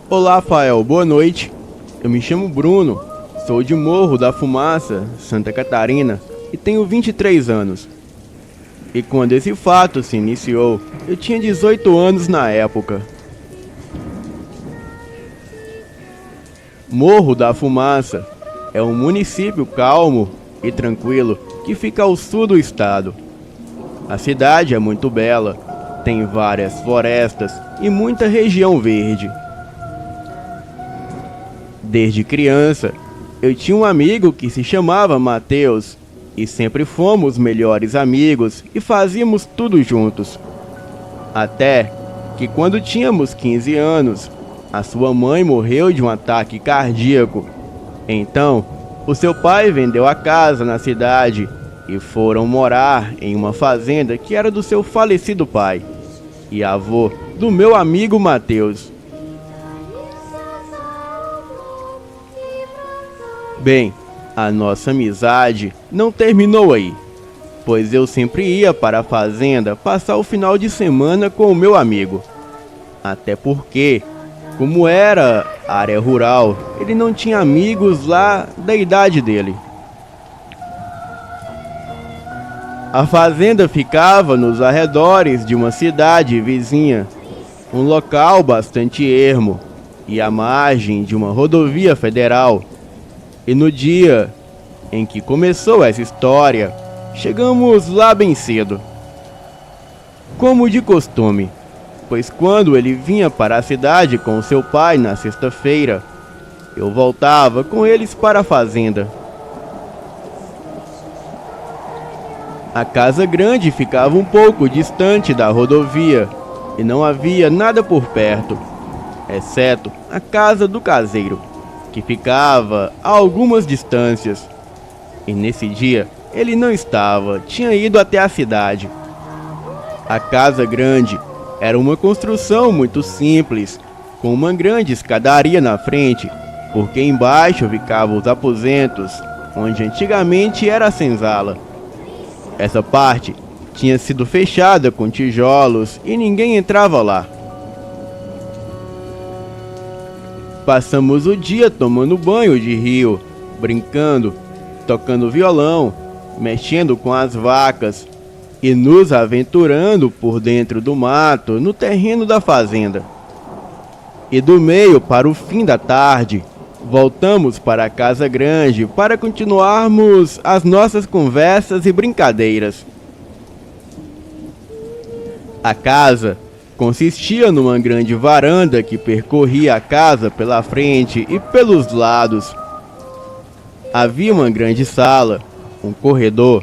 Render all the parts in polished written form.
Olá, Fael, boa noite. Eu me chamo Bruno, sou de Morro da Fumaça, Santa Catarina, e tenho 23 anos. E quando esse fato se iniciou, eu tinha 18 anos na época. Morro da Fumaça é um município calmo e tranquilo que fica ao sul do estado. A cidade é muito bela, tem várias florestas e muita região verde. Desde criança, eu tinha um amigo que se chamava Matheus e sempre fomos melhores amigos e fazíamos tudo juntos. Até que quando tínhamos 15 anos, a sua mãe morreu de um ataque cardíaco. Então, o seu pai vendeu a casa na cidade e foram morar em uma fazenda que era do seu falecido pai e avô do meu amigo Matheus. Bem, a nossa amizade não terminou aí, pois eu sempre ia para a fazenda passar o final de semana com o meu amigo. Até porque, como era área rural, ele não tinha amigos lá da idade dele. A fazenda ficava nos arredores de uma cidade vizinha, um local bastante ermo e à margem de uma rodovia federal. E no dia em que começou essa história, chegamos lá bem cedo, como de costume, pois quando ele vinha para a cidade com seu pai na sexta-feira, eu voltava com eles para a fazenda. A casa grande ficava um pouco distante da rodovia e não havia nada por perto, exceto a casa do caseiro, que ficava a algumas distâncias. E nesse dia ele não estava, tinha ido até a cidade. A casa grande era uma construção muito simples, com uma grande escadaria na frente, porque embaixo ficavam os aposentos, onde antigamente era a senzala. Essa parte tinha sido fechada com tijolos e ninguém entrava lá. Passamos o dia tomando banho de rio, brincando, tocando violão, mexendo com as vacas e nos aventurando por dentro do mato no terreno da fazenda. E do meio para o fim da tarde, voltamos para a casa grande para continuarmos as nossas conversas e brincadeiras. A casa consistia numa grande varanda que percorria a casa pela frente e pelos lados. Havia uma grande sala, um corredor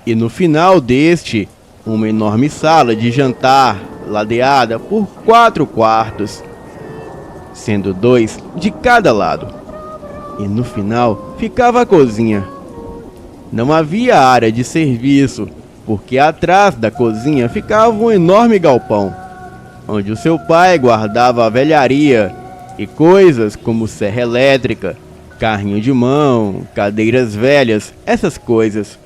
e no final deste, uma enorme sala de jantar ladeada por 4 quartos, sendo 2 de cada lado. E no final ficava a cozinha. Não havia área de serviço, porque atrás da cozinha ficava um enorme galpão, onde o seu pai guardava a velharia e coisas como serra elétrica, carrinho de mão, cadeiras velhas, essas coisas.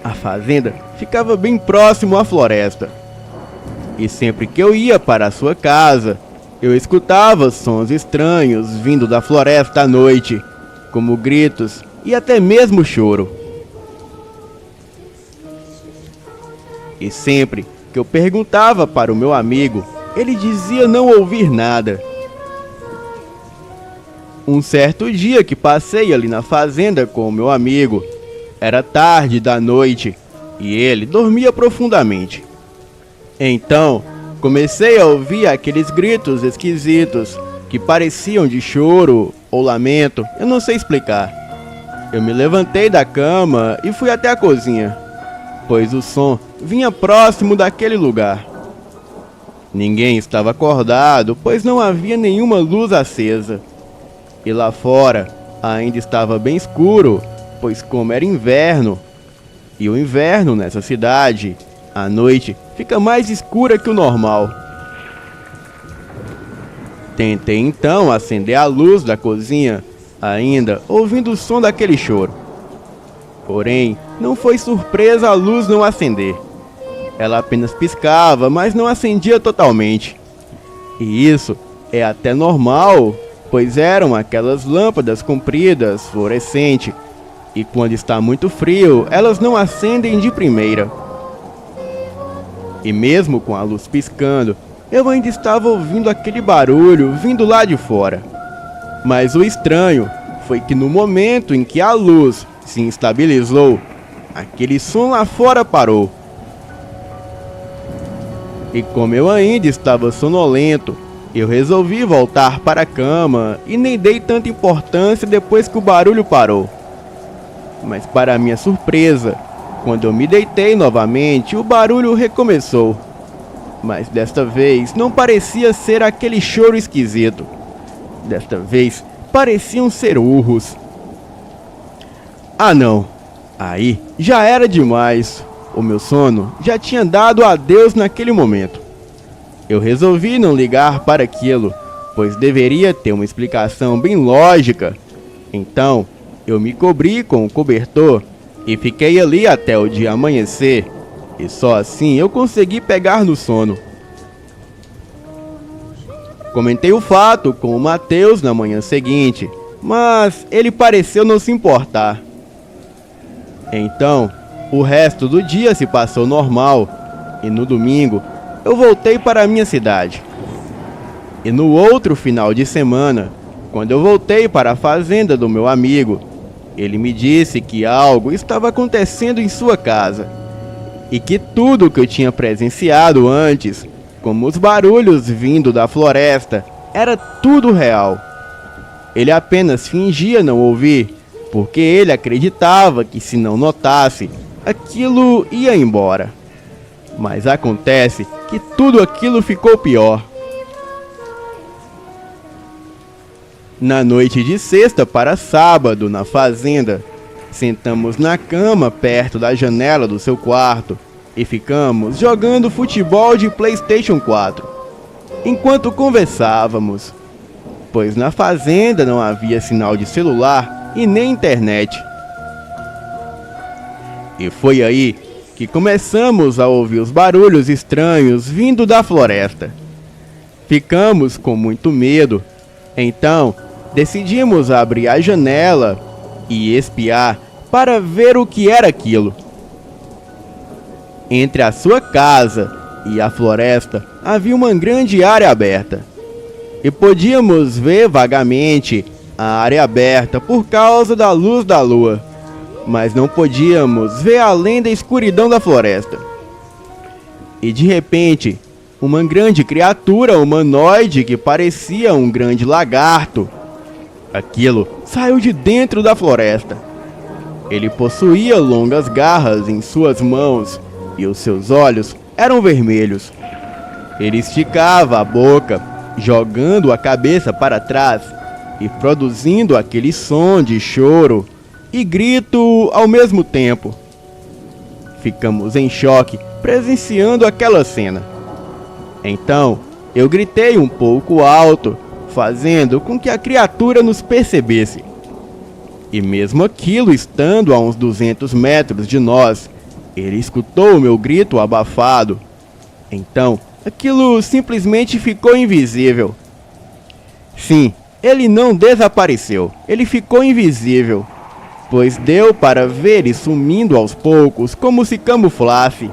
A fazenda ficava bem próximo à floresta. E sempre que eu ia para a sua casa, eu escutava sons estranhos vindo da floresta à noite, como gritos e até mesmo choro. E sempre que eu perguntava para o meu amigo, ele dizia não ouvir nada. Um certo dia que passei ali na fazenda com o meu amigo, era tarde da noite e ele dormia profundamente. Então, comecei a ouvir aqueles gritos esquisitos que pareciam de choro ou lamento, eu não sei explicar. Eu me levantei da cama e fui até a cozinha, pois o som vinha próximo daquele lugar. Ninguém estava acordado, pois não havia nenhuma luz acesa. E lá fora ainda estava bem escuro, pois como era inverno, e o inverno nessa cidade, à noite, fica mais escura que o normal. Tentei então acender a luz da cozinha, ainda ouvindo o som daquele choro. Porém, não foi surpresa a luz não acender. Ela apenas piscava, mas não acendia totalmente. E isso é até normal, pois eram aquelas lâmpadas compridas, fluorescentes, e quando está muito frio, elas não acendem de primeira. E mesmo com a luz piscando, eu ainda estava ouvindo aquele barulho vindo lá de fora. Mas o estranho foi que no momento em que a luz se estabilizou, aquele som lá fora parou. E como eu ainda estava sonolento, eu resolvi voltar para a cama e nem dei tanta importância depois que o barulho parou. Mas para minha surpresa, quando eu me deitei novamente, o barulho recomeçou. Mas desta vez não parecia ser aquele choro esquisito. Desta vez pareciam ser urros. Ah não, aí já era demais. O meu sono já tinha dado adeus naquele momento. Eu resolvi não ligar para aquilo, pois deveria ter uma explicação bem lógica. Então, eu me cobri com o cobertor e fiquei ali até o dia amanhecer, e só assim eu consegui pegar no sono. Comentei o fato com o Matheus na manhã seguinte, mas ele pareceu não se importar. Então, o resto do dia se passou normal, e no domingo eu voltei para a minha cidade. E no outro final de semana, quando eu voltei para a fazenda do meu amigo, ele me disse que algo estava acontecendo em sua casa, e que tudo que eu tinha presenciado antes, como os barulhos vindo da floresta, era tudo real. Ele apenas fingia não ouvir, porque ele acreditava que se não notasse, aquilo ia embora. Mas acontece que tudo aquilo ficou pior. Na noite de sexta para sábado, na fazenda, sentamos na cama perto da janela do seu quarto e ficamos jogando futebol de PlayStation 4, enquanto conversávamos, pois na fazenda não havia sinal de celular e nem internet. E foi aí que começamos a ouvir os barulhos estranhos vindo da floresta. Ficamos com muito medo, então decidimos abrir a janela e espiar para ver o que era aquilo. Entre a sua casa e a floresta havia uma grande área aberta, e podíamos ver vagamente a área aberta por causa da luz da lua, mas não podíamos ver além da escuridão da floresta. E de repente, uma grande criatura humanoide que parecia um grande lagarto, aquilo saiu de dentro da floresta. Ele possuía longas garras em suas mãos e os seus olhos eram vermelhos. Ele esticava a boca, jogando a cabeça para trás e produzindo aquele som de choro e grito ao mesmo tempo. Ficamos em choque presenciando aquela cena. Então, eu gritei um pouco alto, fazendo com que a criatura nos percebesse. E mesmo aquilo estando a uns 200 metros de nós, ele escutou o meu grito abafado. Então, aquilo simplesmente ficou invisível. Sim, ele não desapareceu, ele ficou invisível, pois deu para ver ele sumindo aos poucos como se camuflasse.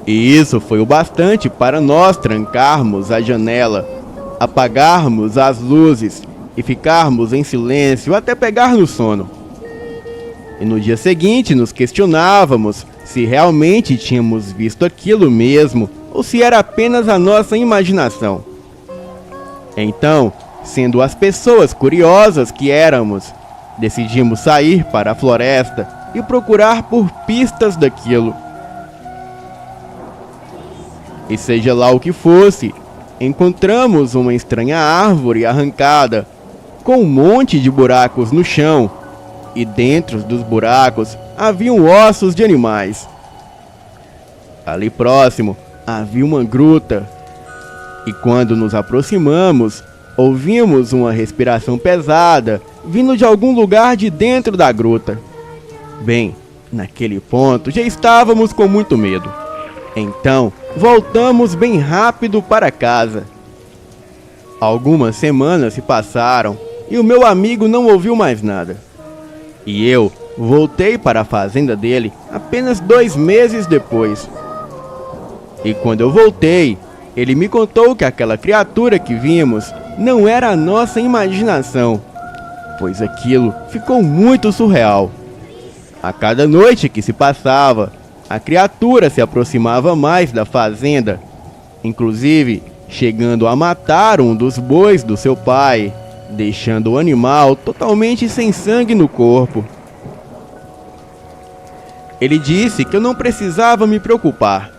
E isso foi o bastante para nós trancarmos a janela, apagarmos as luzes e ficarmos em silêncio até pegar no sono. E no dia seguinte nos questionávamos se realmente tínhamos visto aquilo mesmo ou se era apenas a nossa imaginação. Então, sendo as pessoas curiosas que éramos, decidimos sair para a floresta e procurar por pistas daquilo. E seja lá o que fosse, encontramos uma estranha árvore arrancada, com um monte de buracos no chão, e dentro dos buracos haviam ossos de animais. Ali próximo havia uma gruta, e quando nos aproximamos, ouvimos uma respiração pesada vindo de algum lugar de dentro da gruta. Bem, naquele ponto já estávamos com muito medo. Então, voltamos bem rápido para casa. Algumas semanas se passaram e o meu amigo não ouviu mais nada. E eu voltei para a fazenda dele apenas 2 meses depois. E quando eu voltei, ele me contou que aquela criatura que vimos não era a nossa imaginação, pois aquilo ficou muito surreal. A cada noite que se passava, a criatura se aproximava mais da fazenda, inclusive chegando a matar um dos bois do seu pai, deixando o animal totalmente sem sangue no corpo. Ele disse que eu não precisava me preocupar,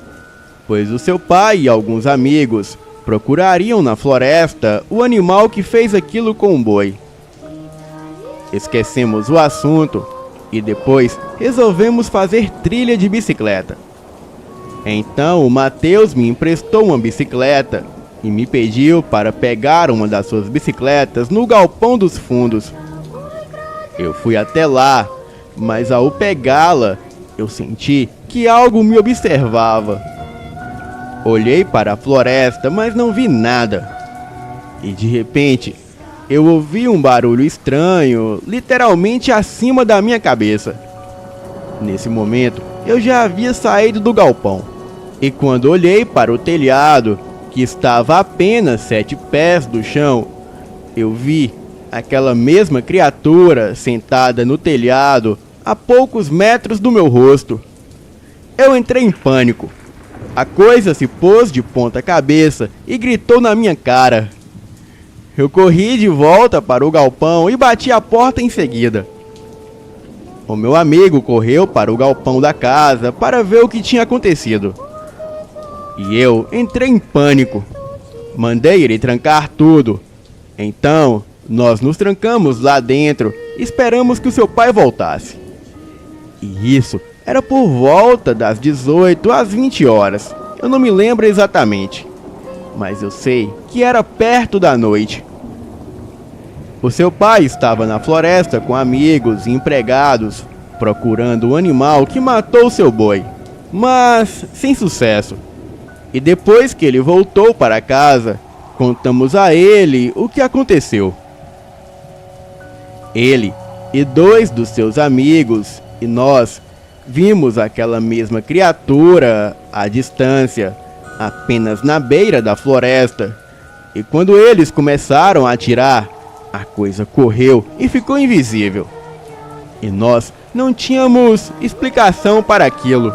pois o seu pai e alguns amigos procurariam na floresta o animal que fez aquilo com o boi. Esquecemos o assunto e depois resolvemos fazer trilha de bicicleta. Então o Matheus me emprestou uma bicicleta e me pediu para pegar uma das suas bicicletas no galpão dos fundos. Eu fui até lá, mas ao pegá-la, eu senti que algo me observava. Olhei para a floresta, mas não vi nada. E de repente, eu ouvi um barulho estranho, literalmente acima da minha cabeça. Nesse momento, eu já havia saído do galpão. E quando olhei para o telhado, que estava a apenas 7 pés do chão, eu vi aquela mesma criatura sentada no telhado a poucos metros do meu rosto. Eu entrei em pânico. A coisa se pôs de ponta cabeça e gritou na minha cara. Eu corri de volta para o galpão e bati a porta em seguida. O meu amigo correu para o galpão da casa para ver o que tinha acontecido. E eu entrei em pânico. Mandei ele trancar tudo. Então, nós nos trancamos lá dentro e esperamos que o seu pai voltasse. E isso era por volta das 18 às 20 horas. Eu não me lembro exatamente, mas eu sei que era perto da noite. O seu pai estava na floresta com amigos e empregados, procurando o animal que matou seu boi, mas sem sucesso. E depois que ele voltou para casa, contamos a ele o que aconteceu. Ele e 2 dos seus amigos e nós vimos aquela mesma criatura à distância, apenas na beira da floresta. E quando eles começaram a atirar, a coisa correu e ficou invisível. E nós não tínhamos explicação para aquilo.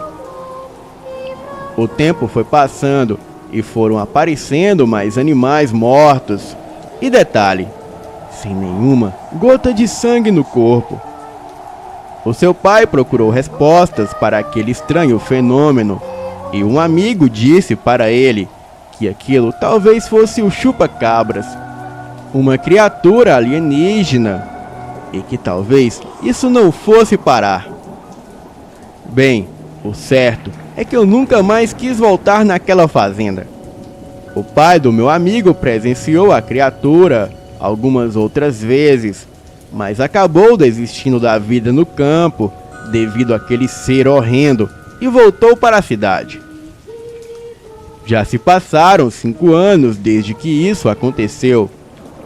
O tempo foi passando e foram aparecendo mais animais mortos. E detalhe, sem nenhuma gota de sangue no corpo. O seu pai procurou respostas para aquele estranho fenômeno e um amigo disse para ele que aquilo talvez fosse o chupa-cabras, uma criatura alienígena, e que talvez isso não fosse parar. Bem, o certo é que eu nunca mais quis voltar naquela fazenda. O pai do meu amigo presenciou a criatura algumas outras vezes, mas acabou desistindo da vida no campo devido àquele ser horrendo e voltou para a cidade. Já se passaram 5 anos desde que isso aconteceu,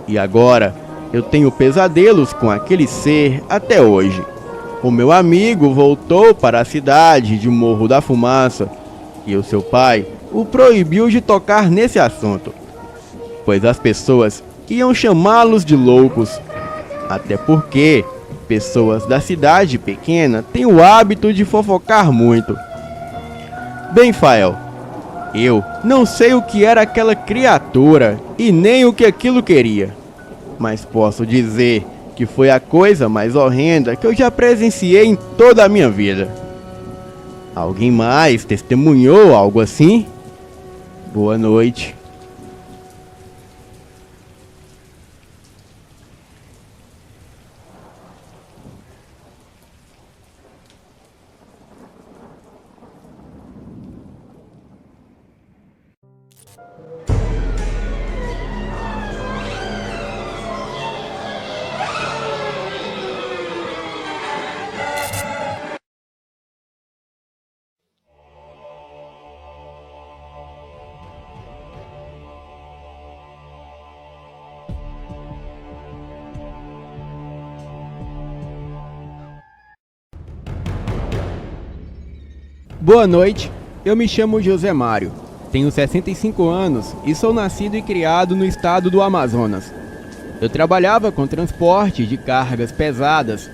e agora eu tenho pesadelos com aquele ser até hoje. O meu amigo voltou para a cidade de Morro da Fumaça e o seu pai o proibiu de tocar nesse assunto, pois as pessoas iam chamá-los de loucos, até porque pessoas da cidade pequena têm o hábito de fofocar muito. Bem, Fael, eu não sei o que era aquela criatura e nem o que aquilo queria, mas posso dizer que foi a coisa mais horrenda que eu já presenciei em toda a minha vida. Alguém mais testemunhou algo assim? Boa noite. Boa noite, eu me chamo José Mário, tenho 65 anos e sou nascido e criado no estado do Amazonas. Eu trabalhava com transporte de cargas pesadas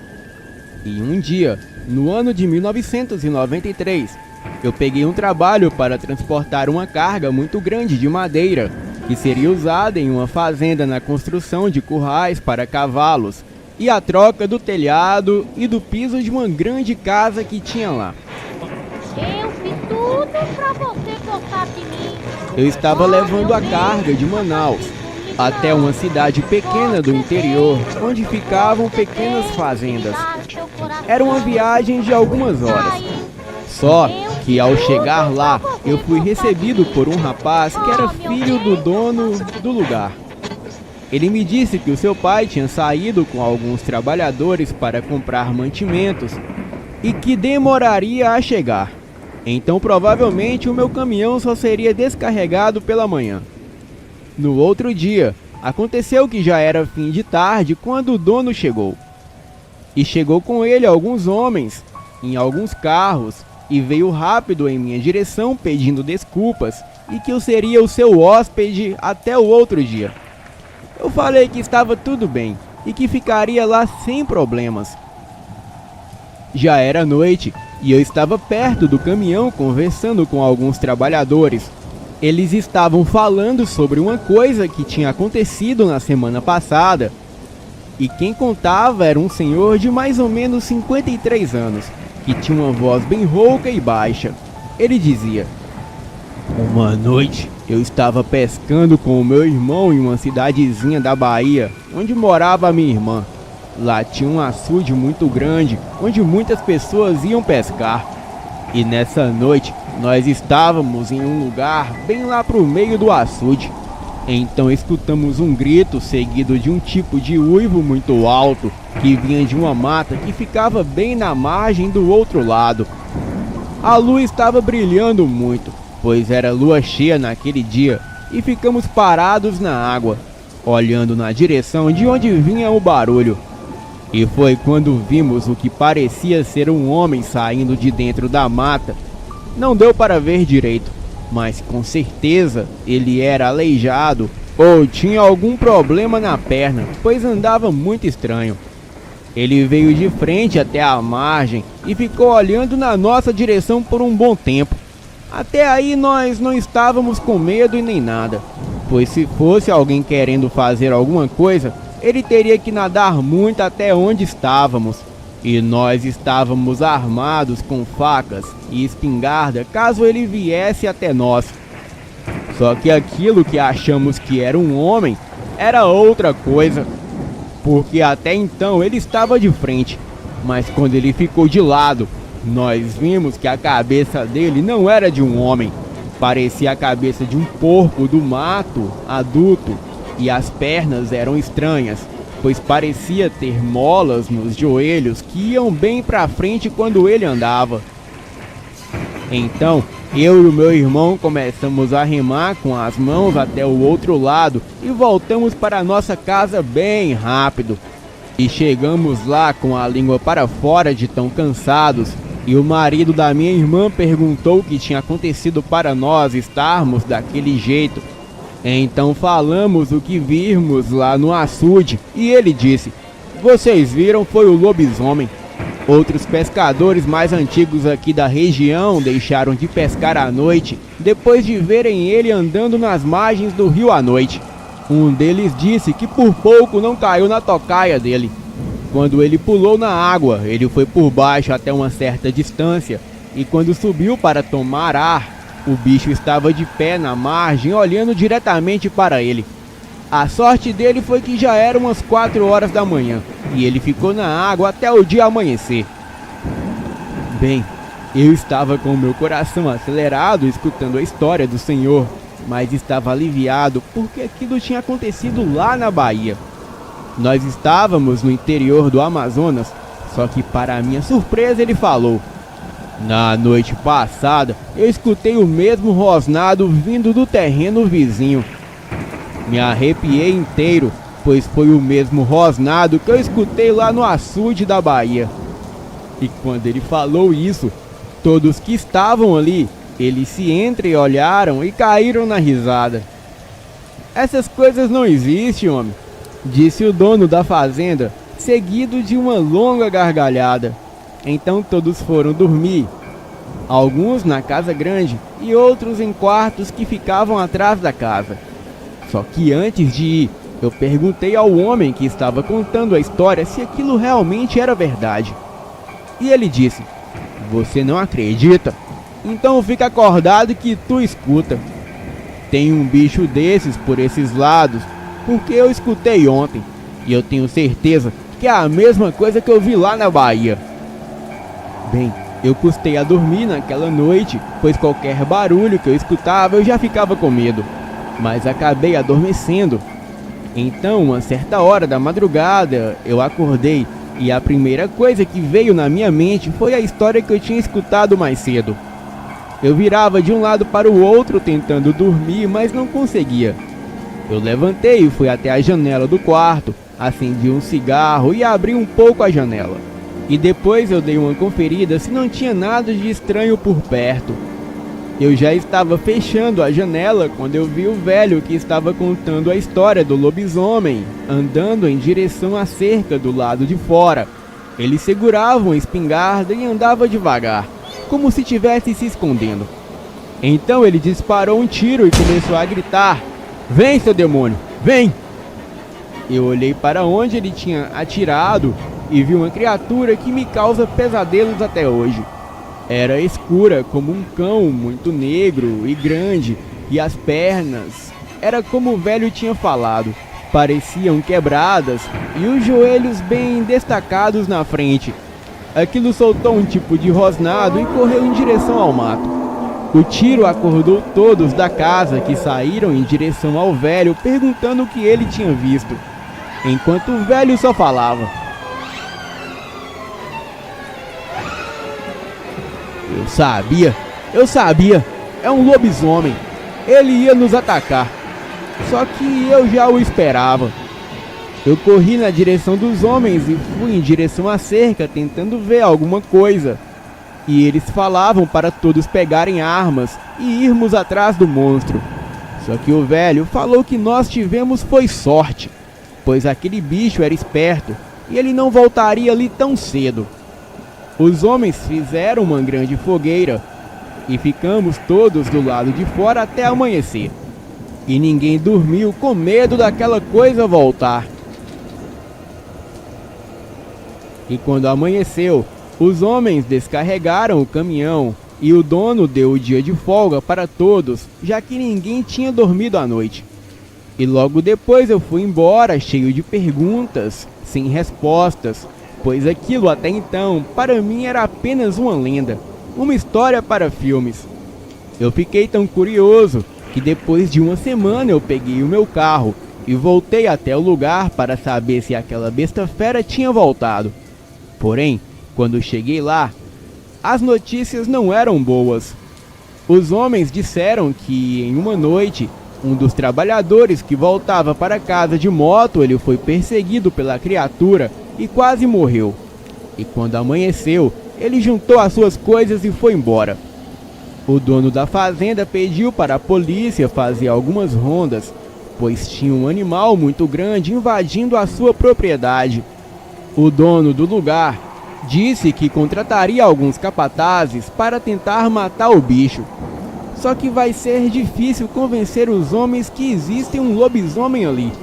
e um dia, no ano de 1993, eu peguei um trabalho para transportar uma carga muito grande de madeira que seria usada em uma fazenda na construção de currais para cavalos e a troca do telhado e do piso de uma grande casa que tinha lá. Eu fiz tudo pra você gostar de mim. Eu estava levando a carga de Manaus até uma cidade pequena do interior, onde ficavam pequenas fazendas. Era uma viagem de algumas horas. Só que ao chegar lá, eu fui recebido por um rapaz que era filho do dono do lugar. Ele me disse que o seu pai tinha saído com alguns trabalhadores para comprar mantimentos e que demoraria a chegar. Então provavelmente o meu caminhão só seria descarregado pela manhã. No outro dia, aconteceu que já era fim de tarde quando o dono chegou. E chegou com ele alguns homens, em alguns carros, e veio rápido em minha direção pedindo desculpas e que eu seria o seu hóspede até o outro dia. Eu falei que estava tudo bem e que ficaria lá sem problemas. Já era noite e eu estava perto do caminhão conversando com alguns trabalhadores. Eles estavam falando sobre uma coisa que tinha acontecido na semana passada. E quem contava era um senhor de mais ou menos 53 anos, que tinha uma voz bem rouca e baixa. Ele dizia: "Uma noite eu estava pescando com o meu irmão em uma cidadezinha da Bahia, onde morava a minha irmã. Lá tinha um açude muito grande, onde muitas pessoas iam pescar. E nessa noite nós estávamos em um lugar bem lá pro meio do açude. Então escutamos um grito seguido de um tipo de uivo muito alto que vinha de uma mata que ficava bem na margem do outro lado. A lua estava brilhando muito, pois era lua cheia naquele dia, e ficamos parados na água, olhando na direção de onde vinha o barulho. E foi quando vimos o que parecia ser um homem saindo de dentro da mata. Não deu para ver direito, mas com certeza ele era aleijado ou tinha algum problema na perna, pois andava muito estranho. Ele veio de frente até a margem e ficou olhando na nossa direção por um bom tempo. Até aí nós não estávamos com medo e nem nada, pois se fosse alguém querendo fazer alguma coisa, ele teria que nadar muito até onde estávamos. E nós estávamos armados com facas e espingarda caso ele viesse até nós. Só que aquilo que achamos que era um homem era outra coisa, porque até então ele estava de frente, mas quando ele ficou de lado, nós vimos que a cabeça dele não era de um homem, parecia a cabeça de um porco do mato adulto, e as pernas eram estranhas, pois parecia ter molas nos joelhos que iam bem para frente quando ele andava. Então, eu e o meu irmão começamos a remar com as mãos até o outro lado e voltamos para nossa casa bem rápido. E chegamos lá com a língua para fora de tão cansados, e o marido da minha irmã perguntou o que tinha acontecido para nós estarmos daquele jeito. Então falamos o que vimos lá no açude e ele disse: "Vocês viram, foi o lobisomem. Outros pescadores mais antigos aqui da região deixaram de pescar à noite depois de verem ele andando nas margens do rio à noite. Um deles disse que por pouco não caiu na tocaia dele. Quando ele pulou na água, ele foi por baixo até uma certa distância e quando subiu para tomar ar, o bicho estava de pé na margem olhando diretamente para ele. A sorte dele foi que já eram umas 4 horas da manhã e ele ficou na água até o dia amanhecer." Bem, eu estava com o meu coração acelerado escutando a história do senhor, mas estava aliviado porque aquilo tinha acontecido lá na Bahia. Nós estávamos no interior do Amazonas, só que para minha surpresa ele falou: "Na noite passada, eu escutei o mesmo rosnado vindo do terreno vizinho. Me arrepiei inteiro, pois foi o mesmo rosnado que eu escutei lá no açude da Bahia." E quando ele falou isso, Todos que estavam ali, eles se entreolharam e caíram na risada. Essas coisas não existem, homem, disse o dono da fazenda, seguido de uma longa gargalhada. Então todos foram dormir, alguns na casa grande e outros em quartos que ficavam atrás da casa. Só que antes de ir, eu perguntei ao homem que estava contando a história se aquilo realmente era verdade. E ele disse: "Você não acredita? Então fica acordado que tu escuta. Tem um bicho desses por esses lados, porque eu escutei ontem, e eu tenho certeza que é a mesma coisa que eu vi lá na Bahia." Bem, eu custei a dormir naquela noite, pois qualquer barulho que eu escutava eu já ficava com medo, mas acabei adormecendo. Então, uma certa hora da madrugada, eu acordei e a primeira coisa que veio na minha mente foi a história que eu tinha escutado mais cedo. Eu virava de um lado para o outro tentando dormir, mas não conseguia. Eu levantei e fui até a janela do quarto, acendi um cigarro e abri um pouco a janela. E depois eu dei uma conferida se não tinha nada de estranho por perto. Eu já estava fechando a janela quando eu vi o velho que estava contando a história do lobisomem, andando em direção à cerca do lado de fora. Ele segurava uma espingarda e andava devagar, como se estivesse se escondendo. Então ele disparou um tiro e começou a gritar: "Vem, seu demônio, vem!" Eu olhei para onde ele tinha atirado e vi uma criatura que me causa pesadelos até hoje. Era escura como um cão, muito negro e grande, e as pernas, era como o velho tinha falado, pareciam quebradas e os joelhos bem destacados na frente. Aquilo soltou um tipo de rosnado e correu em direção ao mato. O tiro acordou todos da casa, que saíram em direção ao velho perguntando o que ele tinha visto, enquanto o velho só falava: Eu sabia, é um lobisomem, ele ia nos atacar, só que eu já o esperava." Eu corri na direção dos homens e fui em direção à cerca tentando ver alguma coisa. E eles falavam para todos pegarem armas e irmos atrás do monstro. Só que o velho falou que nós tivemos foi sorte, pois aquele bicho era esperto e ele não voltaria ali tão cedo. Os homens fizeram uma grande fogueira e ficamos todos do lado de fora até amanhecer. E ninguém dormiu com medo daquela coisa voltar. E quando amanheceu, os homens descarregaram o caminhão e o dono deu o dia de folga para todos, já que ninguém tinha dormido à noite. E logo depois eu fui embora cheio de perguntas, sem respostas, pois aquilo até então para mim era apenas uma lenda, uma história para filmes. Eu fiquei tão curioso que depois de uma semana eu peguei o meu carro e voltei até o lugar para saber se aquela besta fera tinha voltado. Porém, quando cheguei lá, as notícias não eram boas. Os homens disseram que em uma noite, um dos trabalhadores que voltava para casa de moto, ele foi perseguido pela criatura e quase morreu. E quando amanheceu, ele juntou as suas coisas e foi embora. O dono da fazenda pediu para a polícia fazer algumas rondas, pois tinha um animal muito grande invadindo a sua propriedade. O dono do lugar disse que contrataria alguns capatazes para tentar matar o bicho. Só que vai ser difícil convencer os homens que existe um lobisomem ali.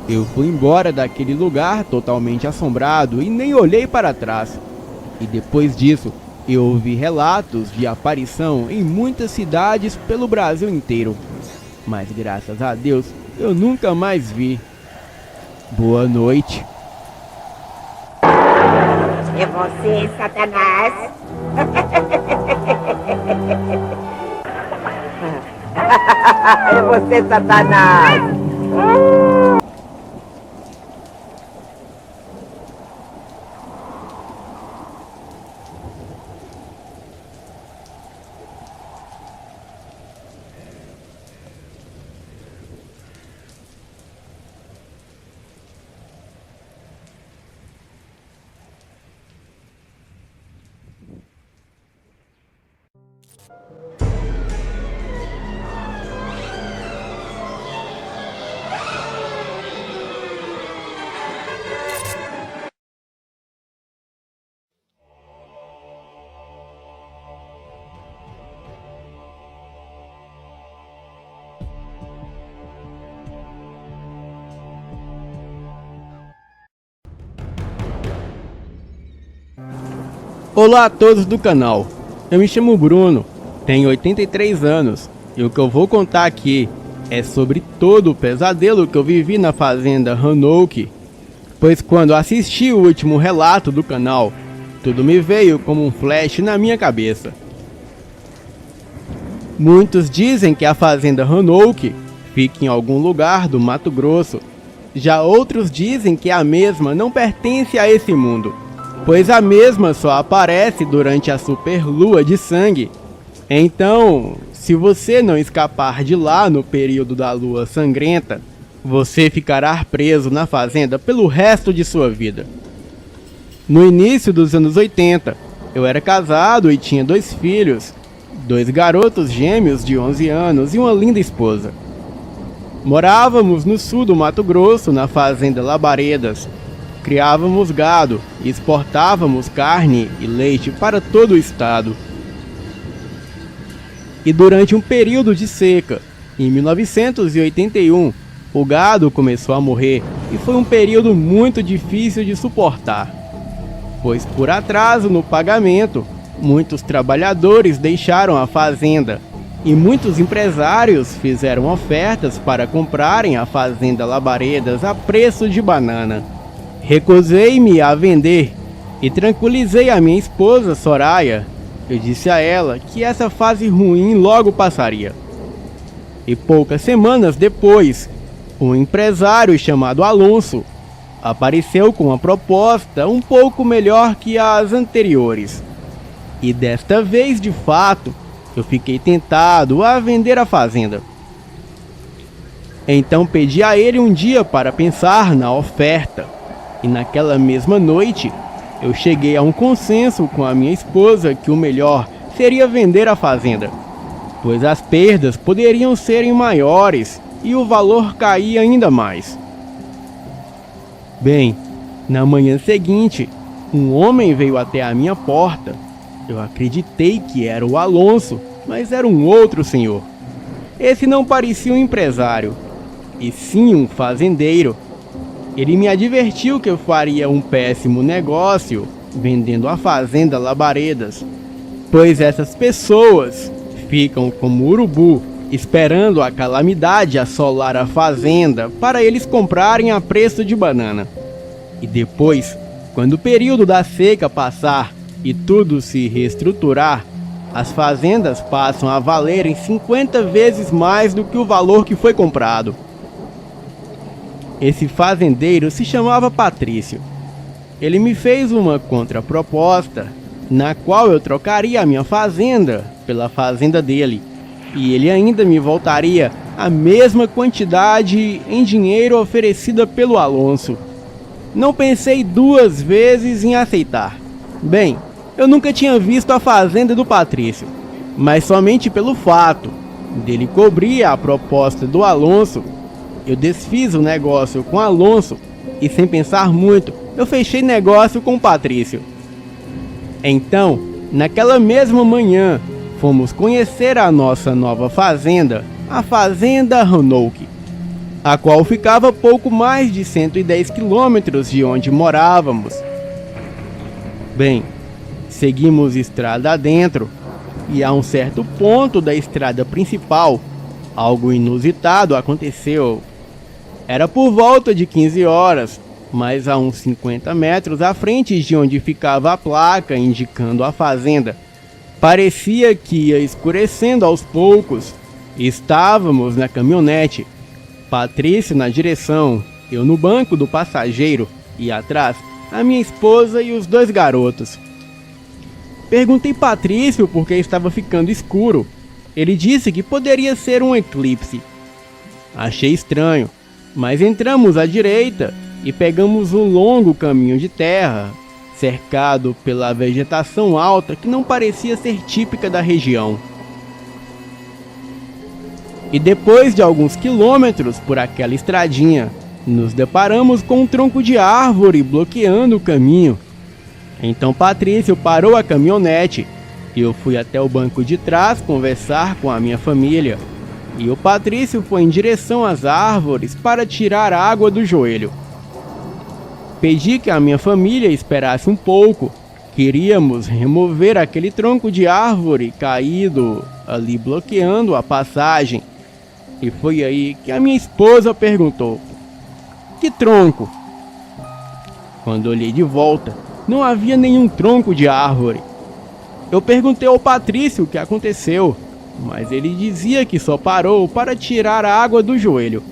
Eu fui embora daquele lugar totalmente assombrado e nem olhei para trás. E depois disso, eu ouvi relatos de aparição em muitas cidades pelo Brasil inteiro. Mas graças a Deus, eu nunca mais vi. Boa noite. É você, Satanás? É você, Satanás! Olá a todos do canal, eu me chamo Bruno, tenho 83 anos e o que eu vou contar aqui é sobre todo o pesadelo que eu vivi na fazenda Roanoke, pois quando assisti o último relato do canal, tudo me veio como um flash na minha cabeça. Muitos dizem que a fazenda Roanoke fica em algum lugar do Mato Grosso, já outros dizem que a mesma não pertence a esse mundo, pois a mesma só aparece durante a superlua de sangue. Então, se você não escapar de lá no período da lua sangrenta, você ficará preso na fazenda pelo resto de sua vida. No início dos anos 80, eu era casado e tinha 2 filhos, 2 garotos gêmeos de 11 anos e uma linda esposa. Morávamos no sul do Mato Grosso, na fazenda Labaredas. Criávamos gado e exportávamos carne e leite para todo o estado. E durante um período de seca, em 1981, o gado começou a morrer e foi um período muito difícil de suportar, pois por atraso no pagamento, muitos trabalhadores deixaram a fazenda e muitos empresários fizeram ofertas para comprarem a fazenda Labaredas a preço de banana. Recusei-me a vender e tranquilizei a minha esposa Soraya. Eu disse a ela que essa fase ruim logo passaria. E poucas semanas depois, um empresário chamado Alonso apareceu com uma proposta um pouco melhor que as anteriores. E desta vez, de fato, eu fiquei tentado a vender a fazenda. Então pedi a ele um dia para pensar na oferta. E naquela mesma noite, eu cheguei a um consenso com a minha esposa que o melhor seria vender a fazenda, pois as perdas poderiam serem maiores e o valor cair ainda mais. Bem, na manhã seguinte, um homem veio até a minha porta. Eu acreditei que era o Alonso, mas era um outro senhor. Esse não parecia um empresário, e sim um fazendeiro. Ele me advertiu que eu faria um péssimo negócio vendendo a fazenda Labaredas, pois essas pessoas ficam como urubu esperando a calamidade assolar a fazenda para eles comprarem a preço de banana. E depois, quando o período da seca passar e tudo se reestruturar, as fazendas passam a valerem 50 vezes mais do que o valor que foi comprado. Esse fazendeiro se chamava Patrício. Ele me fez uma contraproposta, na qual eu trocaria a minha fazenda pela fazenda dele, e ele ainda me voltaria a mesma quantidade em dinheiro oferecida pelo Alonso. Não pensei 2 vezes em aceitar. Bem, eu nunca tinha visto a fazenda do Patrício, mas somente pelo fato dele cobrir a proposta do Alonso, eu desfiz o negócio com Alonso e, sem pensar muito, eu fechei negócio com Patrício. Então, naquela mesma manhã, fomos conhecer a nossa nova fazenda, a fazenda Roanoke, a qual ficava a pouco mais de 110 quilômetros de onde morávamos. Bem, seguimos estrada adentro e a um certo ponto da estrada principal, algo inusitado aconteceu. Era por volta de 15 horas, mas a uns 50 metros à frente de onde ficava a placa indicando a fazenda. Parecia que ia escurecendo aos poucos. Estávamos na caminhonete, Patrício na direção, eu no banco do passageiro e atrás a minha esposa e os 2 garotos. Perguntei Patrício por que estava ficando escuro. Ele disse que poderia ser um eclipse. Achei estranho, mas entramos à direita e pegamos um longo caminho de terra, cercado pela vegetação alta que não parecia ser típica da região. E depois de alguns quilômetros por aquela estradinha, nos deparamos com um tronco de árvore bloqueando o caminho. Então Patrício parou a caminhonete e eu fui até o banco de trás conversar com a minha família. E o Patrício foi em direção às árvores para tirar água do joelho. Pedi que a minha família esperasse um pouco Queríamos remover aquele tronco de árvore caído ali bloqueando a passagem. E foi aí que a minha esposa perguntou: "Que tronco?" Quando olhei de volta, não havia nenhum tronco de árvore. Eu perguntei ao Patrício o que aconteceu, mas ele dizia que só parou para tirar a água do joelho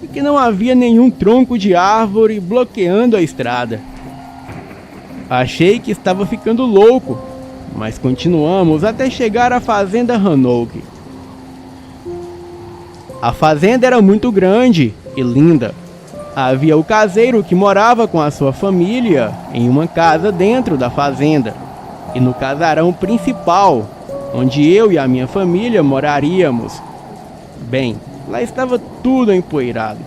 e que não havia nenhum tronco de árvore bloqueando a estrada. Achei que estava ficando louco, mas continuamos até chegar à fazenda Hanouk. A fazenda era muito grande e linda. Havia o caseiro que morava com a sua família em uma casa dentro da fazenda, e no casarão principal, onde eu e a minha família moraríamos. Bem, lá estava tudo empoeirado.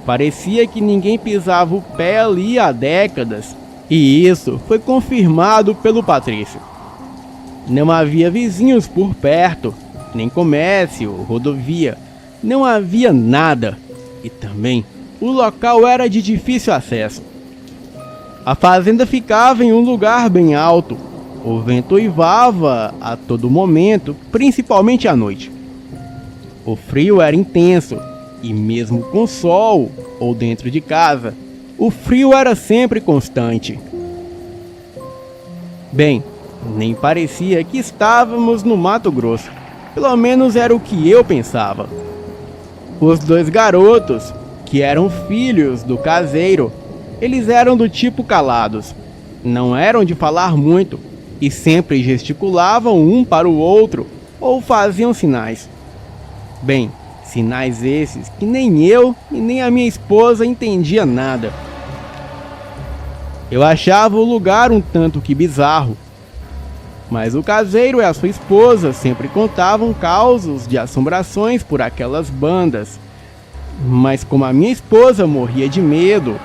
Parecia que ninguém pisava o pé ali há décadas, e isso foi confirmado pelo Patrício. Não havia vizinhos por perto, nem comércio, rodovia, não havia nada, e também o local era de difícil acesso. A fazenda ficava em um lugar bem alto. O vento uivava a todo momento, principalmente à noite. O frio era intenso, e mesmo com sol ou dentro de casa, o frio era sempre constante. Bem, nem parecia que estávamos no Mato Grosso. Pelo menos era o que eu pensava. Os dois garotos, que eram filhos do caseiro, eles eram do tipo calados. Não eram de falar muito e sempre gesticulavam um para o outro ou faziam sinais. Bem, sinais esses que nem eu e nem a minha esposa entendia nada. Eu achava o lugar um tanto que bizarro, mas o caseiro e a sua esposa sempre contavam causos de assombrações por aquelas bandas. Mas como a minha esposa morria de medo,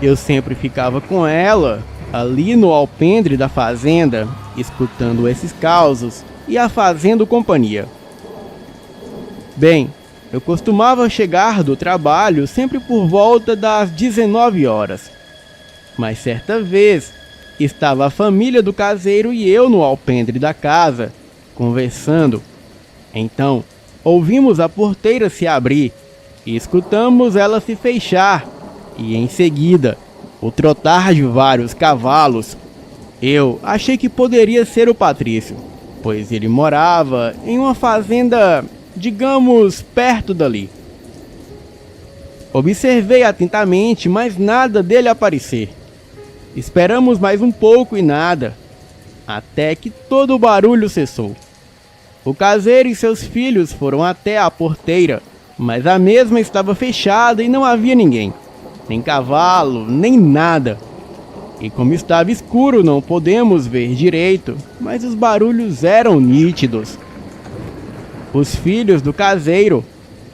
eu sempre ficava com ela ali no alpendre da fazenda, escutando esses causos e a fazendo companhia. Bem, eu costumava chegar do trabalho sempre por volta das 19 horas. Mas certa vez, estava a família do caseiro e eu no alpendre da casa, conversando. Então, ouvimos a porteira se abrir e escutamos ela se fechar, e em seguida, o trotar de vários cavalos. Eu achei que poderia ser o Patrício, pois ele morava em uma fazenda, digamos, perto dali. Observei atentamente, mas nada dele aparecer. Esperamos mais um pouco e nada, até que todo o barulho cessou. O caseiro e seus filhos foram até a porteira, mas a mesma estava fechada e não havia ninguém, nem cavalo, nem nada. E como estava escuro, não podemos ver direito, mas os barulhos eram nítidos. Os filhos do caseiro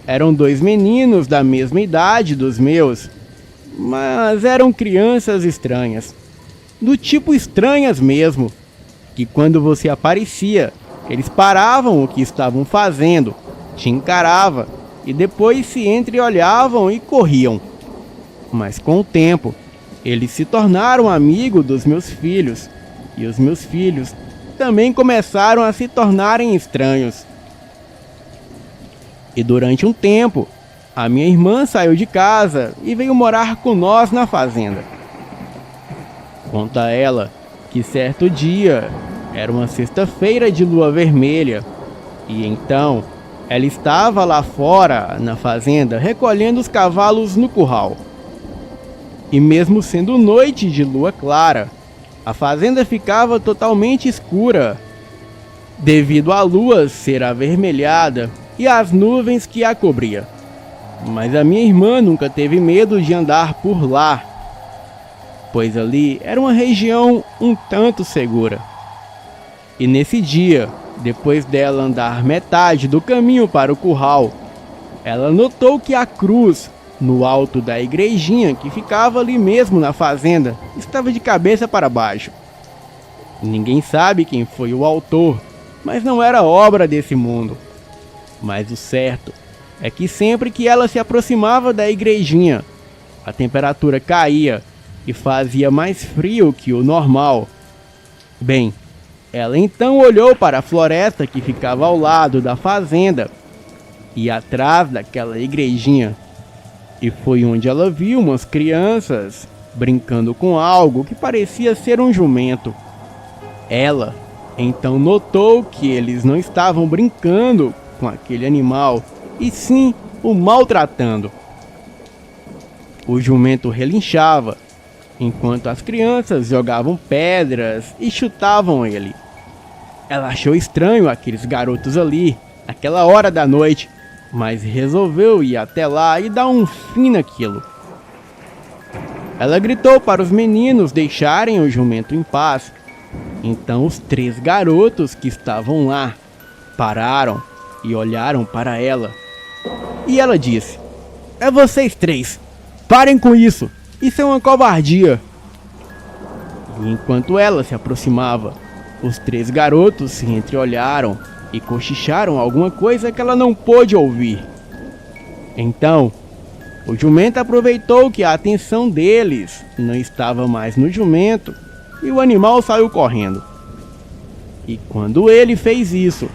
eram dois meninos da mesma idade dos meus, mas eram crianças estranhas, do tipo estranhas mesmo, que quando você aparecia, eles paravam o que estavam fazendo, te encarava e depois se entreolhavam e corriam. Mas com o tempo, eles se tornaram amigos dos meus filhos, e os meus filhos também começaram a se tornarem estranhos. E durante um tempo, a minha irmã saiu de casa e veio morar com nós na fazenda. Conta ela que certo dia, era uma sexta-feira de lua vermelha, e então ela estava lá fora na fazenda recolhendo os cavalos no curral. E mesmo sendo noite de lua clara, a fazenda ficava totalmente escura, devido à lua ser avermelhada e às nuvens que a cobria. Mas a minha irmã nunca teve medo de andar por lá, pois ali era uma região um tanto segura. E nesse dia, depois dela andar metade do caminho para o curral, ela notou que a cruz no alto da igrejinha que ficava ali mesmo na fazenda estava de cabeça para baixo. Ninguém sabe quem foi o autor, mas não era obra desse mundo. Mas o certo é que sempre que ela se aproximava da igrejinha, a temperatura caía e fazia mais frio que o normal. Bem, ela então olhou para a floresta que ficava ao lado da fazenda e atrás daquela igrejinha. E foi onde ela viu umas crianças brincando com algo que parecia ser um jumento. Ela então notou que eles não estavam brincando com aquele animal, e sim o maltratando. O jumento relinchava, enquanto as crianças jogavam pedras e chutavam ele. Ela achou estranho aqueles garotos ali, naquela hora da noite, mas resolveu ir até lá e dar um fim naquilo. Ela gritou para os meninos deixarem o jumento em paz. Então os 3 garotos que estavam lá pararam e olharam para ela. E ela disse: "É vocês 3, parem com isso, isso é uma covardia." E enquanto ela se aproximava, os 3 garotos se entreolharam e cochicharam alguma coisa que ela não pôde ouvir. Então, o jumento aproveitou que a atenção deles não estava mais no jumento e o animal saiu correndo. E quando ele fez isso,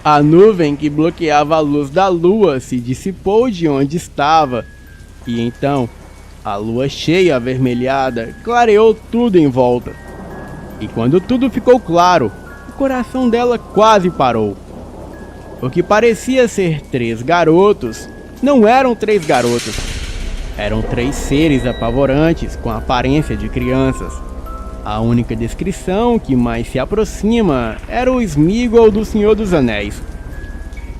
a nuvem que bloqueava a luz da lua se dissipou de onde estava, e então a lua cheia avermelhada clareou tudo em volta. E quando tudo ficou claro, o coração dela quase parou. O que parecia ser 3 garotos não eram 3 garotos. Eram 3 seres apavorantes com a aparência de crianças. A única descrição que mais se aproxima era o Sméagol do Senhor dos Anéis.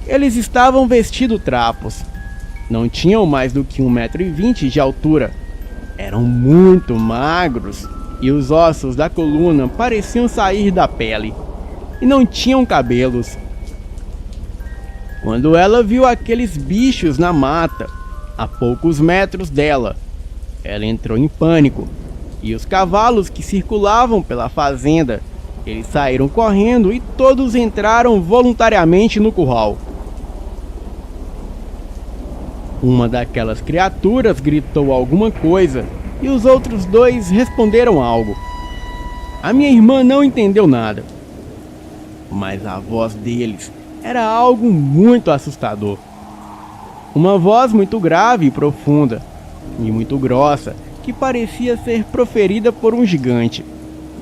Eles estavam vestidos trapos. Não tinham mais do que 1,20 m de altura. Eram muito magros e os ossos da coluna pareciam sair da pele. E não tinham cabelos. Quando ela viu aqueles bichos na mata, a poucos metros dela, ela entrou em pânico. E os cavalos que circulavam pela fazenda, eles saíram correndo e todos entraram voluntariamente no curral. Uma daquelas criaturas gritou alguma coisa e os outros 2 responderam algo. A minha irmã não entendeu nada, mas a voz deles era algo muito assustador. Uma voz muito grave e profunda, e muito grossa, que parecia ser proferida por um gigante,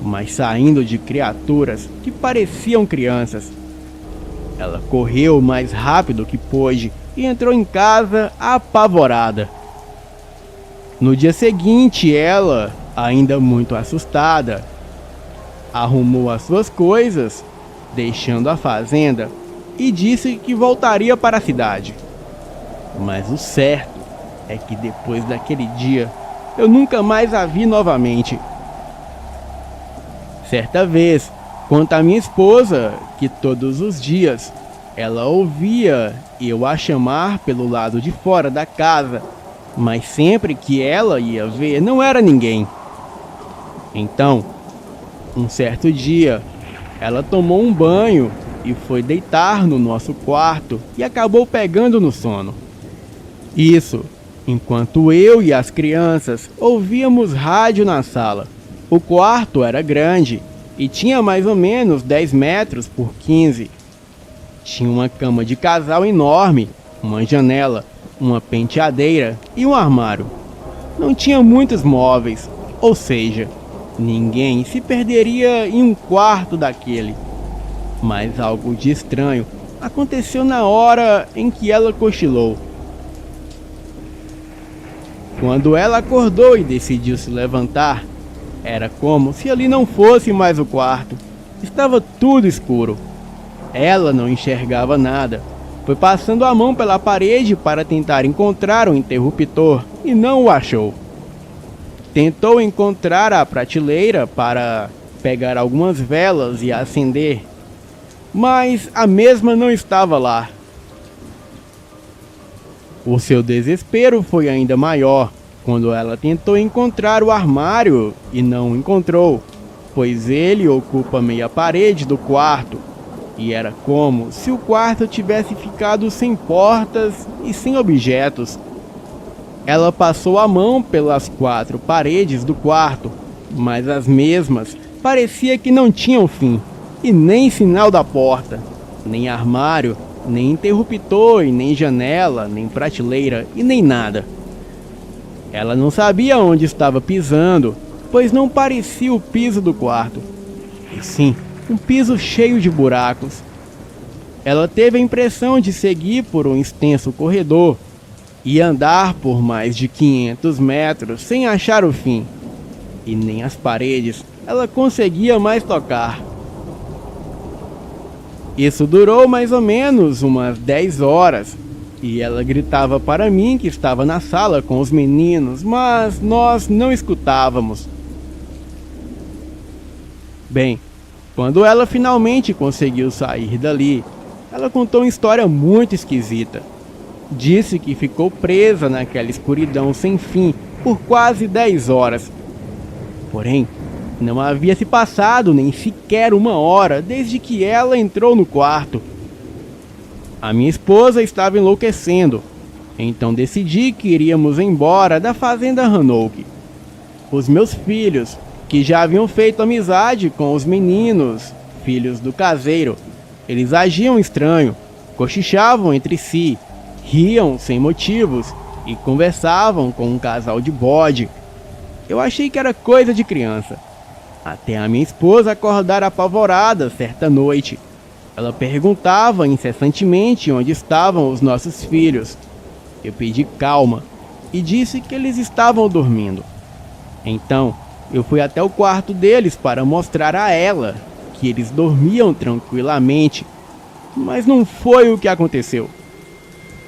mas saindo de criaturas que pareciam crianças. Ela correu o mais rápido que pôde e entrou em casa apavorada. No dia seguinte, ela, ainda muito assustada, arrumou as suas coisas, deixando a fazenda, e disse que voltaria para a cidade. Mas o certo é que depois daquele dia, eu nunca mais a vi novamente. Certa vez, quanto à minha esposa, que todos os dias ela ouvia eu a chamar pelo lado de fora da casa, mas sempre que ela ia ver não era ninguém. Então, um certo dia, ela tomou um banho e foi deitar no nosso quarto e acabou pegando no sono. Isso enquanto eu e as crianças ouvíamos rádio na sala. O quarto era grande e tinha mais ou menos 10 metros por 15. Tinha uma cama de casal enorme, uma janela, uma penteadeira e um armário. Não tinha muitos móveis, ou seja, ninguém se perderia em um quarto daquele. Mas algo de estranho aconteceu na hora em que ela cochilou. Quando ela acordou e decidiu se levantar, era como se ali não fosse mais o quarto. Estava tudo escuro. Ela não enxergava nada. Foi passando a mão pela parede para tentar encontrar o interruptor e não o achou. Tentou encontrar a prateleira para pegar algumas velas e acender, mas a mesma não estava lá. O seu desespero foi ainda maior quando ela tentou encontrar o armário e não encontrou, pois ele ocupa meia parede do quarto, e era como se o quarto tivesse ficado sem portas e sem objetos. Ela passou a mão pelas 4 paredes do quarto, mas as mesmas parecia que não tinham fim, e nem sinal da porta, nem armário, nem interruptor, e nem janela, nem prateleira e nem nada. Ela não sabia onde estava pisando, pois não parecia o piso do quarto, e sim um piso cheio de buracos. Ela teve a impressão de seguir por um extenso corredor e andar por mais de 500 metros sem achar o fim, e nem as paredes ela conseguia mais tocar. Isso durou mais ou menos umas 10 horas, e ela gritava para mim que estava na sala com os meninos, mas nós não escutávamos. Bem, quando ela finalmente conseguiu sair dali, ela contou uma história muito esquisita. Disse que ficou presa naquela escuridão sem fim por quase 10 horas. Porém, não havia se passado nem sequer uma hora desde que ela entrou no quarto. A minha esposa estava enlouquecendo, então decidi que iríamos embora da fazenda Hanouk. Os meus filhos, que já haviam feito amizade com os meninos, filhos do caseiro, eles agiam estranho, cochichavam entre si, riam sem motivos e conversavam com um casal de bode. Eu achei que era coisa de criança, até a minha esposa acordar apavorada certa noite. Ela perguntava incessantemente onde estavam os nossos filhos. Eu pedi calma e disse que eles estavam dormindo. Então, eu fui até o quarto deles para mostrar a ela que eles dormiam tranquilamente, mas não foi o que aconteceu.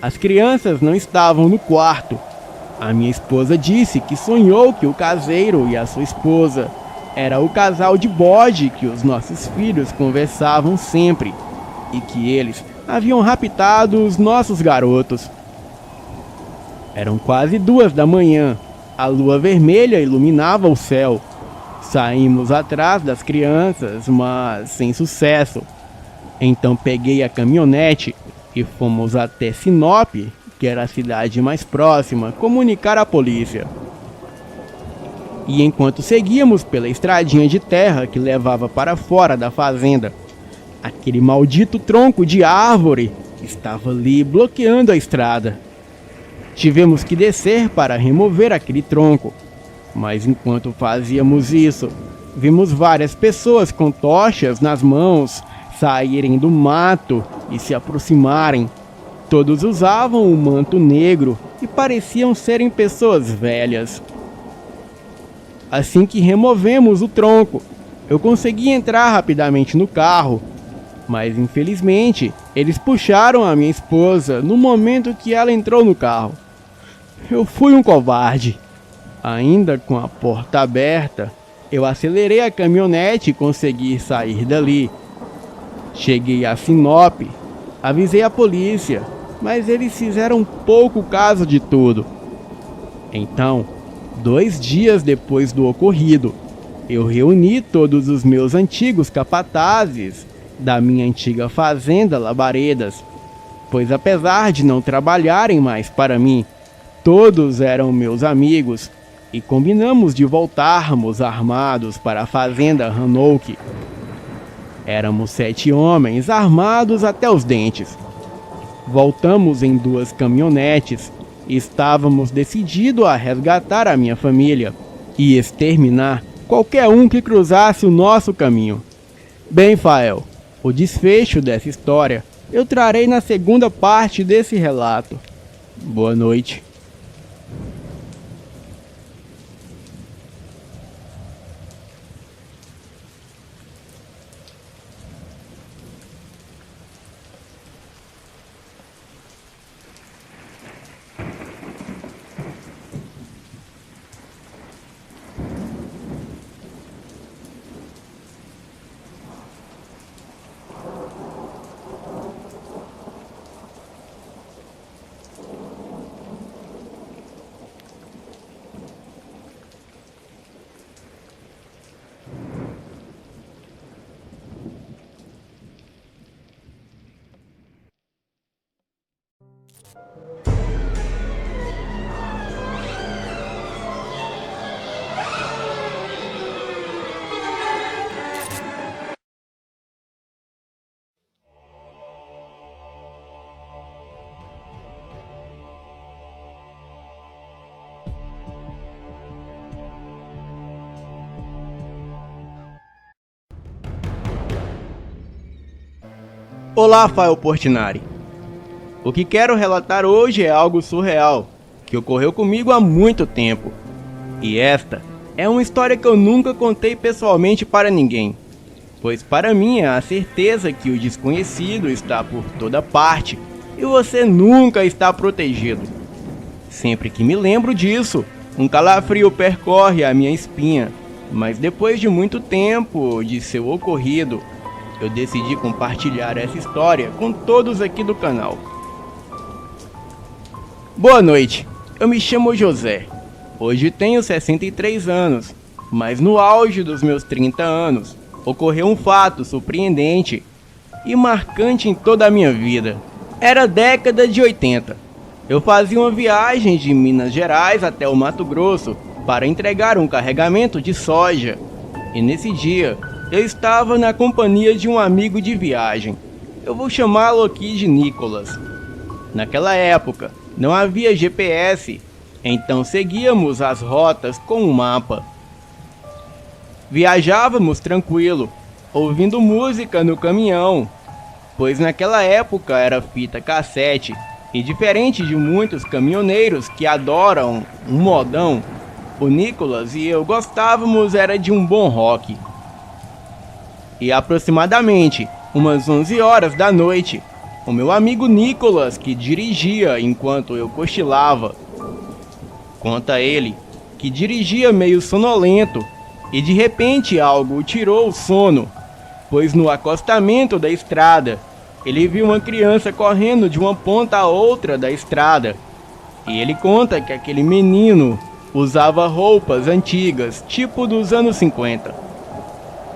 As crianças não estavam no quarto. A minha esposa disse que sonhou que o caseiro e a sua esposa era o casal de bode que os nossos filhos conversavam sempre, e que eles haviam raptado os nossos garotos. Eram quase 2 da manhã, a lua vermelha iluminava o céu. Saímos atrás das crianças, mas sem sucesso. Então peguei a caminhonete e fomos até Sinop, que era a cidade mais próxima, comunicar à polícia. E enquanto seguíamos pela estradinha de terra que levava para fora da fazenda, aquele maldito tronco de árvore estava ali bloqueando a estrada. Tivemos que descer para remover aquele tronco, mas enquanto fazíamos isso, vimos várias pessoas com tochas nas mãos saírem do mato e se aproximarem. Todos usavam um manto negro e pareciam serem pessoas velhas. Assim que removemos o tronco, eu consegui entrar rapidamente no carro, mas infelizmente eles puxaram a minha esposa no momento que ela entrou no carro. Eu fui um covarde. Ainda com a porta aberta, eu acelerei a caminhonete e consegui sair dali. Cheguei a Sinop, avisei a polícia, mas eles fizeram pouco caso de tudo. Então, 2 dias depois do ocorrido, eu reuni todos os meus antigos capatazes da minha antiga fazenda Labaredas, pois apesar de não trabalharem mais para mim, todos eram meus amigos, e combinamos de voltarmos armados para a fazenda Hanouk. Éramos 7 homens armados até os dentes. Voltamos em 2 caminhonetes e estávamos decididos a resgatar a minha família e exterminar qualquer um que cruzasse o nosso caminho. Bem, Fael, o desfecho dessa história eu trarei na segunda parte desse relato. Boa noite. Olá, Fael Portinari. O que quero relatar hoje é algo surreal, que ocorreu comigo há muito tempo. E esta é uma história que eu nunca contei pessoalmente para ninguém, pois para mim é a certeza que o desconhecido está por toda parte e você nunca está protegido. Sempre que me lembro disso, um calafrio percorre a minha espinha, mas depois de muito tempo de seu ocorrido, eu decidi compartilhar essa história com todos aqui do canal. Boa noite, eu me chamo José. Hoje tenho 63 anos, mas no auge dos meus 30 anos, ocorreu um fato surpreendente e marcante em toda a minha vida. Era a década de 80. Eu fazia uma viagem de Minas Gerais até o Mato Grosso para entregar um carregamento de soja. E nesse dia, eu estava na companhia de um amigo de viagem. Eu vou chamá-lo aqui de Nicolas. Naquela época, não havia GPS, então seguíamos as rotas com um mapa. Viajávamos tranquilo, ouvindo música no caminhão, pois naquela época era fita cassete, e diferente de muitos caminhoneiros que adoram um modão, o Nicolas e eu gostávamos era de um bom rock. E aproximadamente umas 11 horas da noite, o meu amigo Nicolas, que dirigia enquanto eu cochilava, conta ele que dirigia meio sonolento e de repente algo o tirou o sono, pois no acostamento da estrada ele viu uma criança correndo de uma ponta a outra da estrada. E ele conta que aquele menino usava roupas antigas, tipo dos anos 50.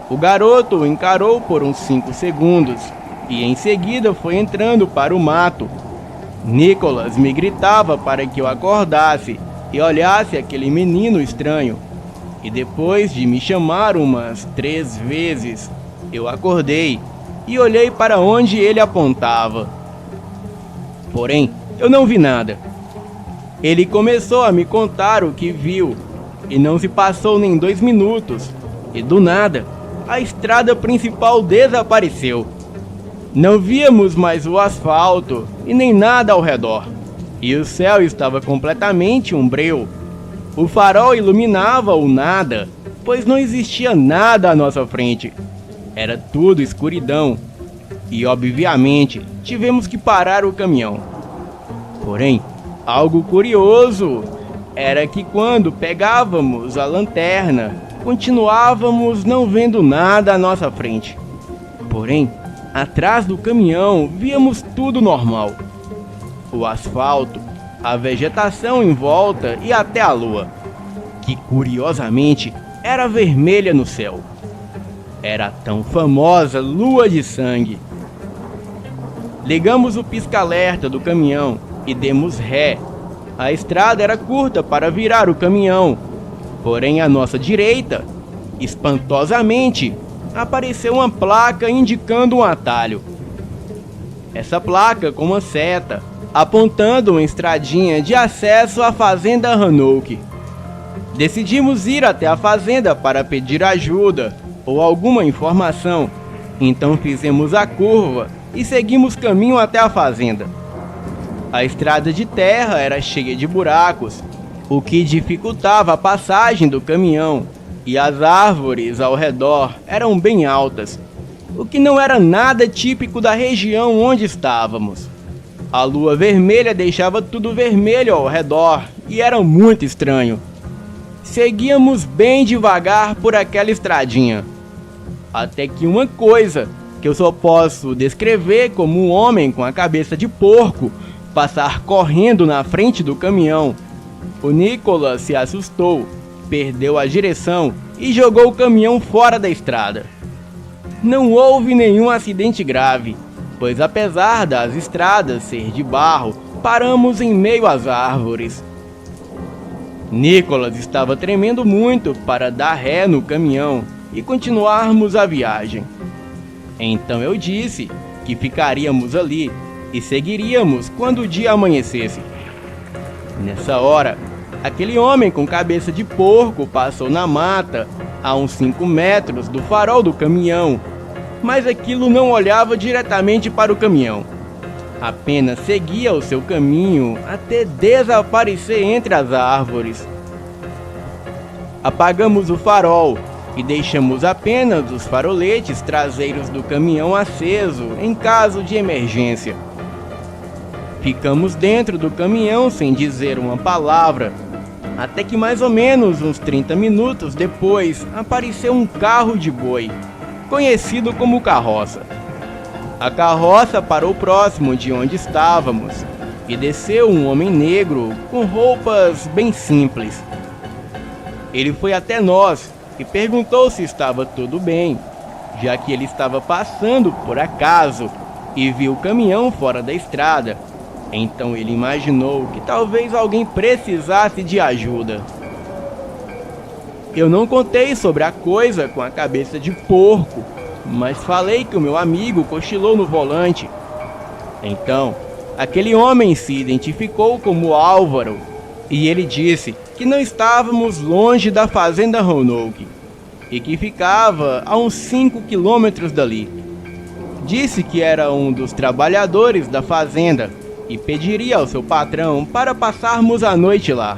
O garoto o encarou por uns 5 segundos e em seguida foi entrando para o mato. Nicolas me gritava para que eu acordasse e olhasse aquele menino estranho. E depois de me chamar umas 3 vezes, eu acordei e olhei para onde ele apontava. Porém, eu não vi nada. Ele começou a me contar o que viu, e não se passou nem 2 minutos, e do nada, a estrada principal desapareceu. Não víamos mais o asfalto e nem nada ao redor, e o céu estava completamente umbreu. O farol iluminava o nada, pois não existia nada à nossa frente. Era tudo escuridão, e obviamente tivemos que parar o caminhão. Porém, algo curioso era que quando pegávamos a lanterna, continuávamos não vendo nada à nossa frente. Porém, atrás do caminhão víamos tudo normal. O asfalto, a vegetação em volta e até a lua, que curiosamente era vermelha no céu. Era a tão famosa lua de sangue. Ligamos o pisca-alerta do caminhão e demos ré. A estrada era curta para virar o caminhão, porém à nossa direita, espantosamente, apareceu uma placa indicando um atalho. Essa placa com uma seta, apontando uma estradinha de acesso à fazenda Hanouk. Decidimos ir até a fazenda para pedir ajuda ou alguma informação, então fizemos a curva e seguimos caminho até a fazenda. A estrada de terra era cheia de buracos, o que dificultava a passagem do caminhão, e as árvores ao redor eram bem altas, o que não era nada típico da região onde estávamos. A lua vermelha deixava tudo vermelho ao redor e era muito estranho. Seguíamos bem devagar por aquela estradinha, até que uma coisa, que eu só posso descrever como um homem com a cabeça de porco, passar correndo na frente do caminhão. O Nicolas se assustou, perdeu a direção e jogou o caminhão fora da estrada. Não houve nenhum acidente grave, pois apesar das estradas ser de barro, paramos em meio às árvores. Nicolas estava tremendo muito para dar ré no caminhão e continuarmos a viagem. Então eu disse que ficaríamos ali e seguiríamos quando o dia amanhecesse. Nessa hora, aquele homem com cabeça de porco passou na mata a uns 5 metros do farol do caminhão mas aquilo não olhava diretamente para o caminhão. Apenas seguia o seu caminho até desaparecer entre as árvores. Apagamos o farol e deixamos apenas os faroletes traseiros do caminhão aceso em caso de emergência. Ficamos dentro do caminhão sem dizer uma palavra, até que mais ou menos uns 30 minutos depois apareceu um carro de boi, conhecido como carroça. A carroça parou próximo de onde estávamos e desceu um homem negro com roupas bem simples. Ele foi até nós e perguntou se estava tudo bem, já que ele estava passando por acaso e viu o caminhão fora da estrada. Então ele imaginou que talvez alguém precisasse de ajuda. Eu não contei sobre a coisa com a cabeça de porco, mas falei que o meu amigo cochilou no volante. Então, aquele homem se identificou como Álvaro e ele disse que não estávamos longe da fazenda Roanoke e que ficava a uns 5 quilômetros dali. Disse que era um dos trabalhadores da fazenda e pediria ao seu patrão para passarmos a noite lá.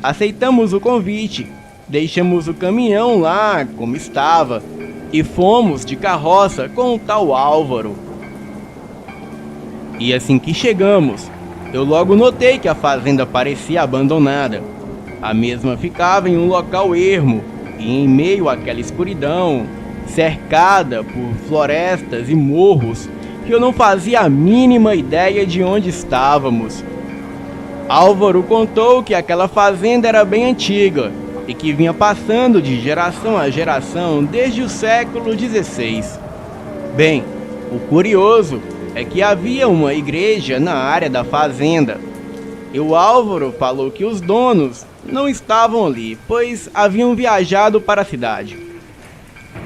Aceitamos o convite, deixamos o caminhão lá como estava e fomos de carroça com o tal Álvaro. E assim que chegamos, eu logo notei que a fazenda parecia abandonada. A mesma ficava em um local ermo e em meio àquela escuridão, cercada por florestas e morros, que eu não fazia a mínima ideia de onde estávamos. Álvaro contou que aquela fazenda era bem antiga e que vinha passando de geração a geração desde o século XVI. Bem, o curioso é que havia uma igreja na área da fazenda. E o Álvaro falou que os donos não estavam ali, pois haviam viajado para a cidade.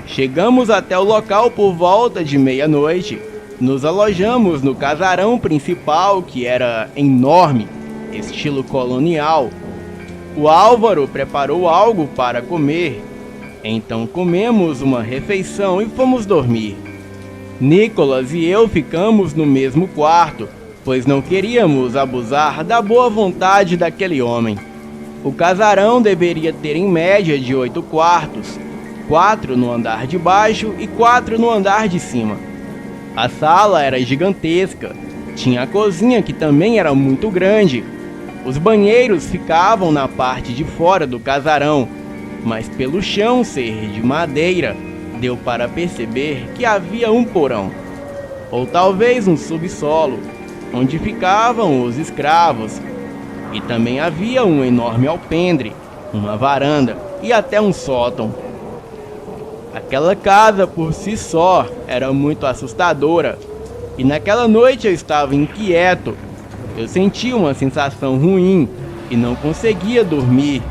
Chegamos até o local por volta de meia-noite. Nos alojamos no casarão principal, que era enorme, estilo colonial. O Álvaro preparou algo para comer, então comemos uma refeição e fomos dormir. Nicholas e eu ficamos no mesmo quarto, pois não queríamos abusar da boa vontade daquele homem. O casarão deveria ter em média de 8 quartos, 4 no andar de baixo e 4 no andar de cima. A sala era gigantesca, tinha a cozinha que também era muito grande. Os banheiros ficavam na parte de fora do casarão, mas pelo chão ser de madeira, deu para perceber que havia um porão, ou talvez um subsolo, onde ficavam os escravos. E também havia um enorme alpendre, uma varanda e até um sótão. Aquela casa por si só era muito assustadora, e naquela noite eu estava inquieto. Eu sentia uma sensação ruim e não conseguia dormir,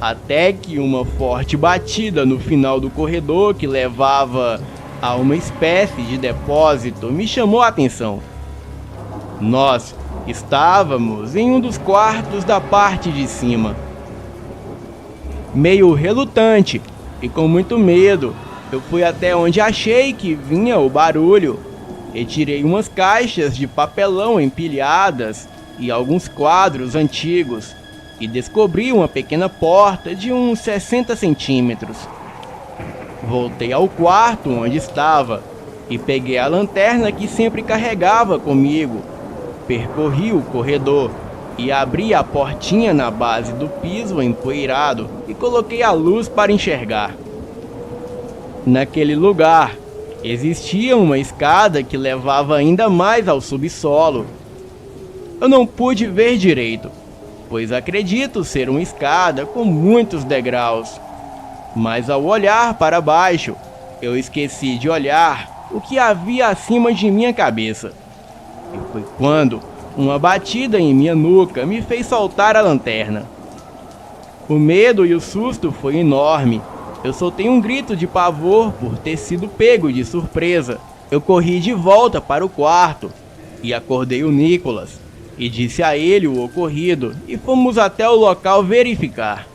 até que uma forte batida no final do corredor que levava a uma espécie de depósito me chamou a atenção. Nós estávamos em um dos quartos da parte de cima. Meio relutante e com muito medo, eu fui até onde achei que vinha o barulho. Retirei umas caixas de papelão empilhadas e alguns quadros antigos e descobri uma pequena porta de uns 60 centímetros. Voltei ao quarto onde estava e peguei a lanterna que sempre carregava comigo. Percorri o corredor e abri a portinha na base do piso empoeirado e coloquei a luz para enxergar. Naquele lugar existia uma escada que levava ainda mais ao subsolo. Eu não pude ver direito, pois acredito ser uma escada com muitos degraus. Mas ao olhar para baixo, eu esqueci de olhar o que havia acima de minha cabeça. E foi quando uma batida em minha nuca me fez soltar a lanterna. O medo e o susto foi enorme. Eu soltei um grito de pavor por ter sido pego de surpresa. Eu corri de volta para o quarto e acordei o Nicholas e disse a ele o ocorrido e fomos até o local verificar.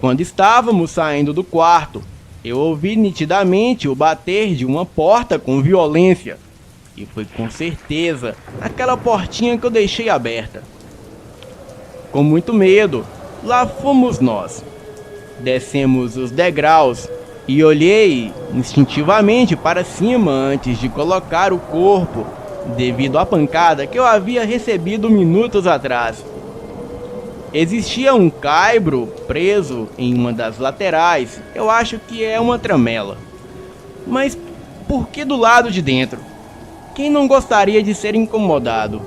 Quando estávamos saindo do quarto, Eu ouvi nitidamente o bater de uma porta com violência. E foi com certeza aquela portinha que eu deixei aberta. Com muito medo, lá fomos nós. Descemos os degraus e olhei instintivamente para cima antes de colocar o corpo, devido à pancada que eu havia recebido minutos atrás. Existia um caibro preso em uma das laterais. Eu acho que é uma tramela. Mas por que do lado de dentro? Quem não gostaria de ser incomodado?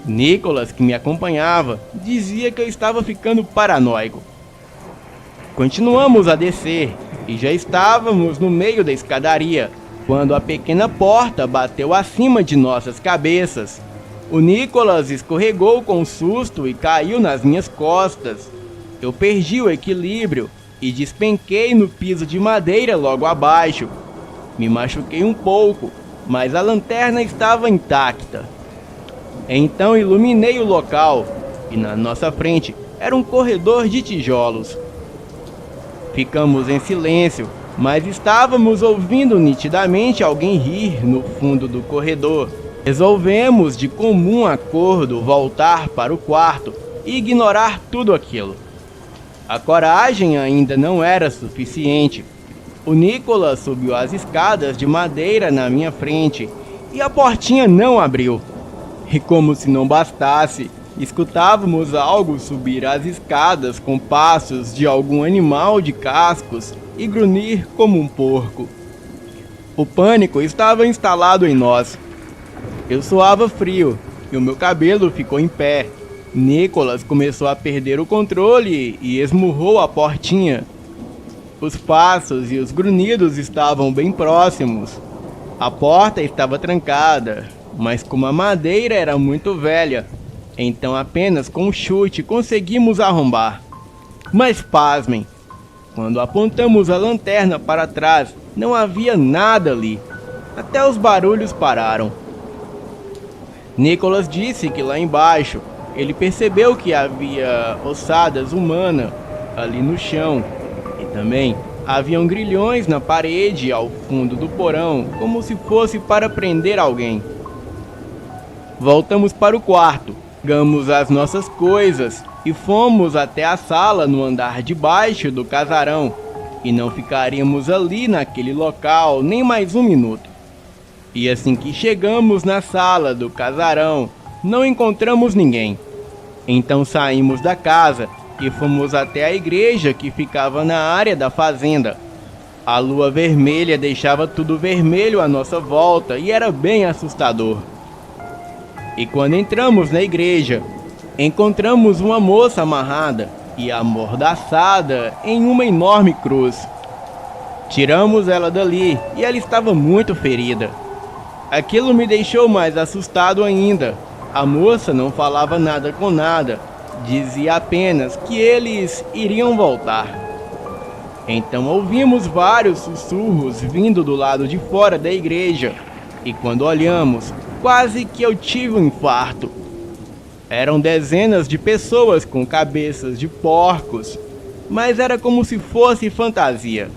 Nicholas, que me acompanhava, dizia que eu estava ficando paranoico. Continuamos a descer e já estávamos no meio da escadaria, quando a pequena porta bateu acima de nossas cabeças. O Nicholas escorregou com susto e caiu nas minhas costas. Eu perdi o equilíbrio e despenquei no piso de madeira logo abaixo. Me machuquei um pouco, mas a lanterna estava intacta. Então iluminei o local e na nossa frente era um corredor de tijolos. Ficamos em silêncio, mas estávamos ouvindo nitidamente alguém rir no fundo do corredor. Resolvemos de comum acordo voltar para o quarto e ignorar tudo aquilo. A coragem ainda não era suficiente. O Nicholas subiu as escadas de madeira na minha frente e a portinha não abriu. E como se não bastasse, escutávamos algo subir as escadas com passos de algum animal de cascos e grunhir como um porco. O pânico estava instalado em nós. Eu suava frio e o meu cabelo ficou em pé. Nicholas começou a perder o controle e esmurrou a portinha. Os passos e os grunhidos estavam bem próximos. A porta estava trancada, mas como a madeira era muito velha, então apenas com um chute conseguimos arrombar. Mas pasmem, quando apontamos a lanterna para trás, não havia nada ali. Até os barulhos pararam. Nicholas disse que lá embaixo ele percebeu que havia ossadas humanas ali no chão e também haviam grilhões na parede ao fundo do porão, como se fosse para prender alguém. Voltamos para o quarto, pegamos as nossas coisas e fomos até a sala no andar de baixo do casarão, e não ficaríamos ali naquele local nem mais um minuto. E assim que chegamos na sala do casarão, não encontramos ninguém. Então saímos da casa e fomos até a igreja que ficava na área da fazenda. A lua vermelha deixava tudo vermelho à nossa volta e era bem assustador. E quando entramos na igreja, encontramos uma moça amarrada e amordaçada em uma enorme cruz. Tiramos ela dali e ela estava muito ferida. Aquilo me deixou mais assustado ainda. A moça não falava nada com nada, dizia apenas que eles iriam voltar. Então ouvimos vários sussurros vindo do lado de fora da igreja, e quando olhamos, quase que eu tive um infarto. Eram dezenas de pessoas com cabeças de porcos, mas era como se fosse fantasia,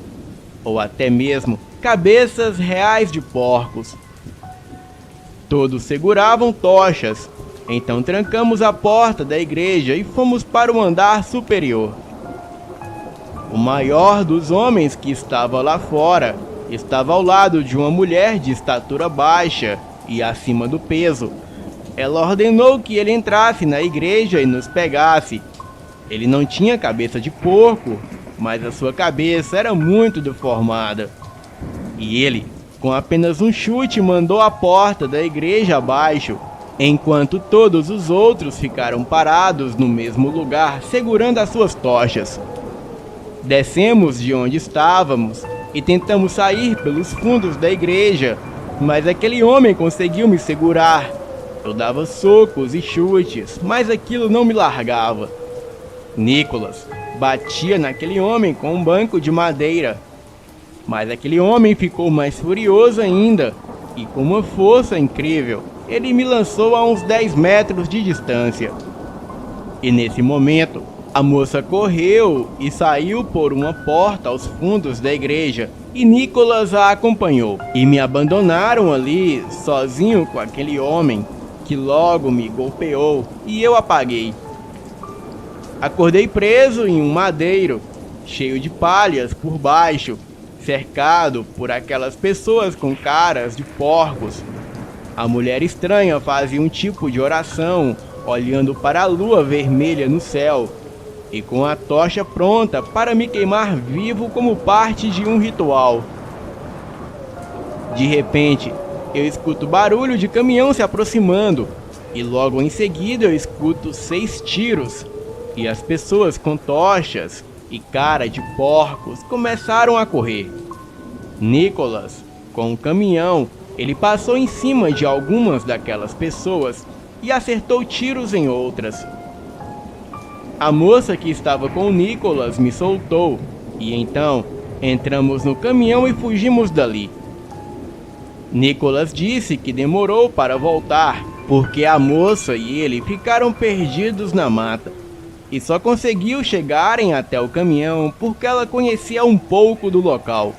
ou até mesmo cabeças reais de porcos. Todos seguravam tochas, então trancamos a porta da igreja e fomos para o andar superior. O maior dos homens que estava lá fora estava ao lado de uma mulher de estatura baixa e acima do peso. Ela ordenou que ele entrasse na igreja e nos pegasse. Ele não tinha cabeça de porco, mas a sua cabeça era muito deformada. E ele, com apenas um chute, mandou a porta da igreja abaixo, enquanto todos os outros ficaram parados no mesmo lugar, segurando as suas tochas. Descemos de onde estávamos e tentamos sair pelos fundos da igreja, mas aquele homem conseguiu me segurar. Eu dava socos e chutes, mas aquilo não me largava. Nicholas batia naquele homem com um banco de madeira, mas aquele homem ficou mais furioso ainda, e com uma força incrível, ele me lançou a uns 10 metros de distância. E nesse momento, A moça correu e saiu por uma porta aos fundos da igreja, e Nicholas a acompanhou. E me abandonaram ali, sozinho com aquele homem, que logo me golpeou, e eu apaguei. Acordei preso em um madeiro, cheio de palhas por baixo, cercado por aquelas pessoas com caras de porcos. A mulher estranha fazia um tipo de oração, olhando para a lua vermelha no céu, e com a tocha pronta para me queimar vivo como parte de um ritual. De repente, eu escuto barulho de caminhão se aproximando, e logo em seguida eu escuto 6 tiros, e as pessoas com tochas e cara de porcos começaram a correr. Nicholas, com o caminhão, ele passou em cima de algumas daquelas pessoas e acertou tiros em outras. A moça que estava com Nicholas me soltou, e então entramos no caminhão e fugimos dali. Nicholas disse que demorou para voltar, porque a moça e ele ficaram perdidos na mata, e só conseguiu chegarem até o caminhão porque ela conhecia um pouco do local.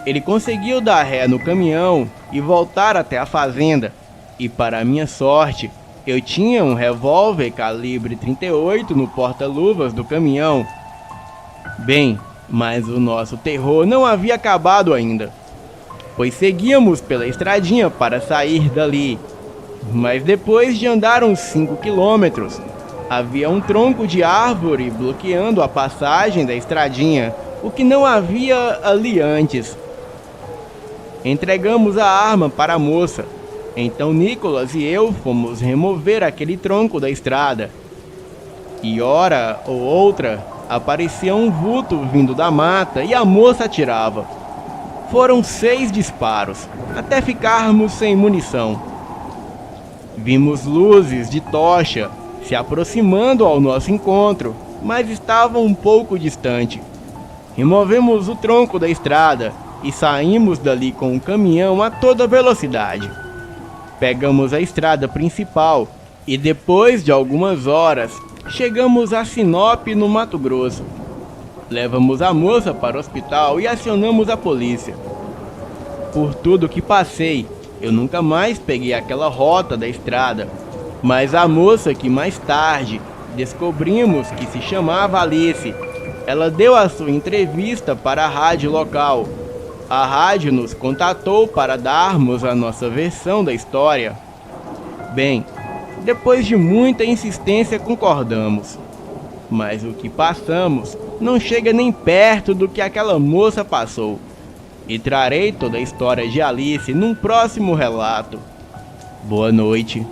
Ele conseguiu dar ré no caminhão e voltar até a fazenda, e para minha sorte, eu tinha um revólver calibre 38 no porta-luvas do caminhão. Bem, mas o nosso terror não havia acabado ainda, pois seguíamos pela estradinha para sair dali. Mas depois de andar uns 5 quilômetros, havia um tronco de árvore bloqueando a passagem da estradinha, o que não havia ali antes. Entregamos a arma para a moça. Então Nicholas e eu fomos remover aquele tronco da estrada. E hora ou outra, aparecia um vulto vindo da mata e a moça atirava. Foram 6 disparos, até ficarmos sem munição. Vimos luzes de tocha se aproximando ao nosso encontro, mas estavam um pouco distante. Removemos o tronco da estrada e saímos dali com o caminhão a toda velocidade. Pegamos a estrada principal e depois de algumas horas chegamos a Sinop, no Mato Grosso. Levamos a moça para o hospital e acionamos a polícia. Por tudo que passei, eu nunca mais peguei aquela rota da estrada, mas a moça que mais tarde descobrimos que se chamava Alice, ela deu a sua entrevista para a rádio local. A rádio nos contatou para darmos a nossa versão da história. Bem, depois de muita insistência concordamos, mas o que passamos não chega nem perto do que aquela moça passou. E trarei toda a história de Alice num próximo relato. Boa noite.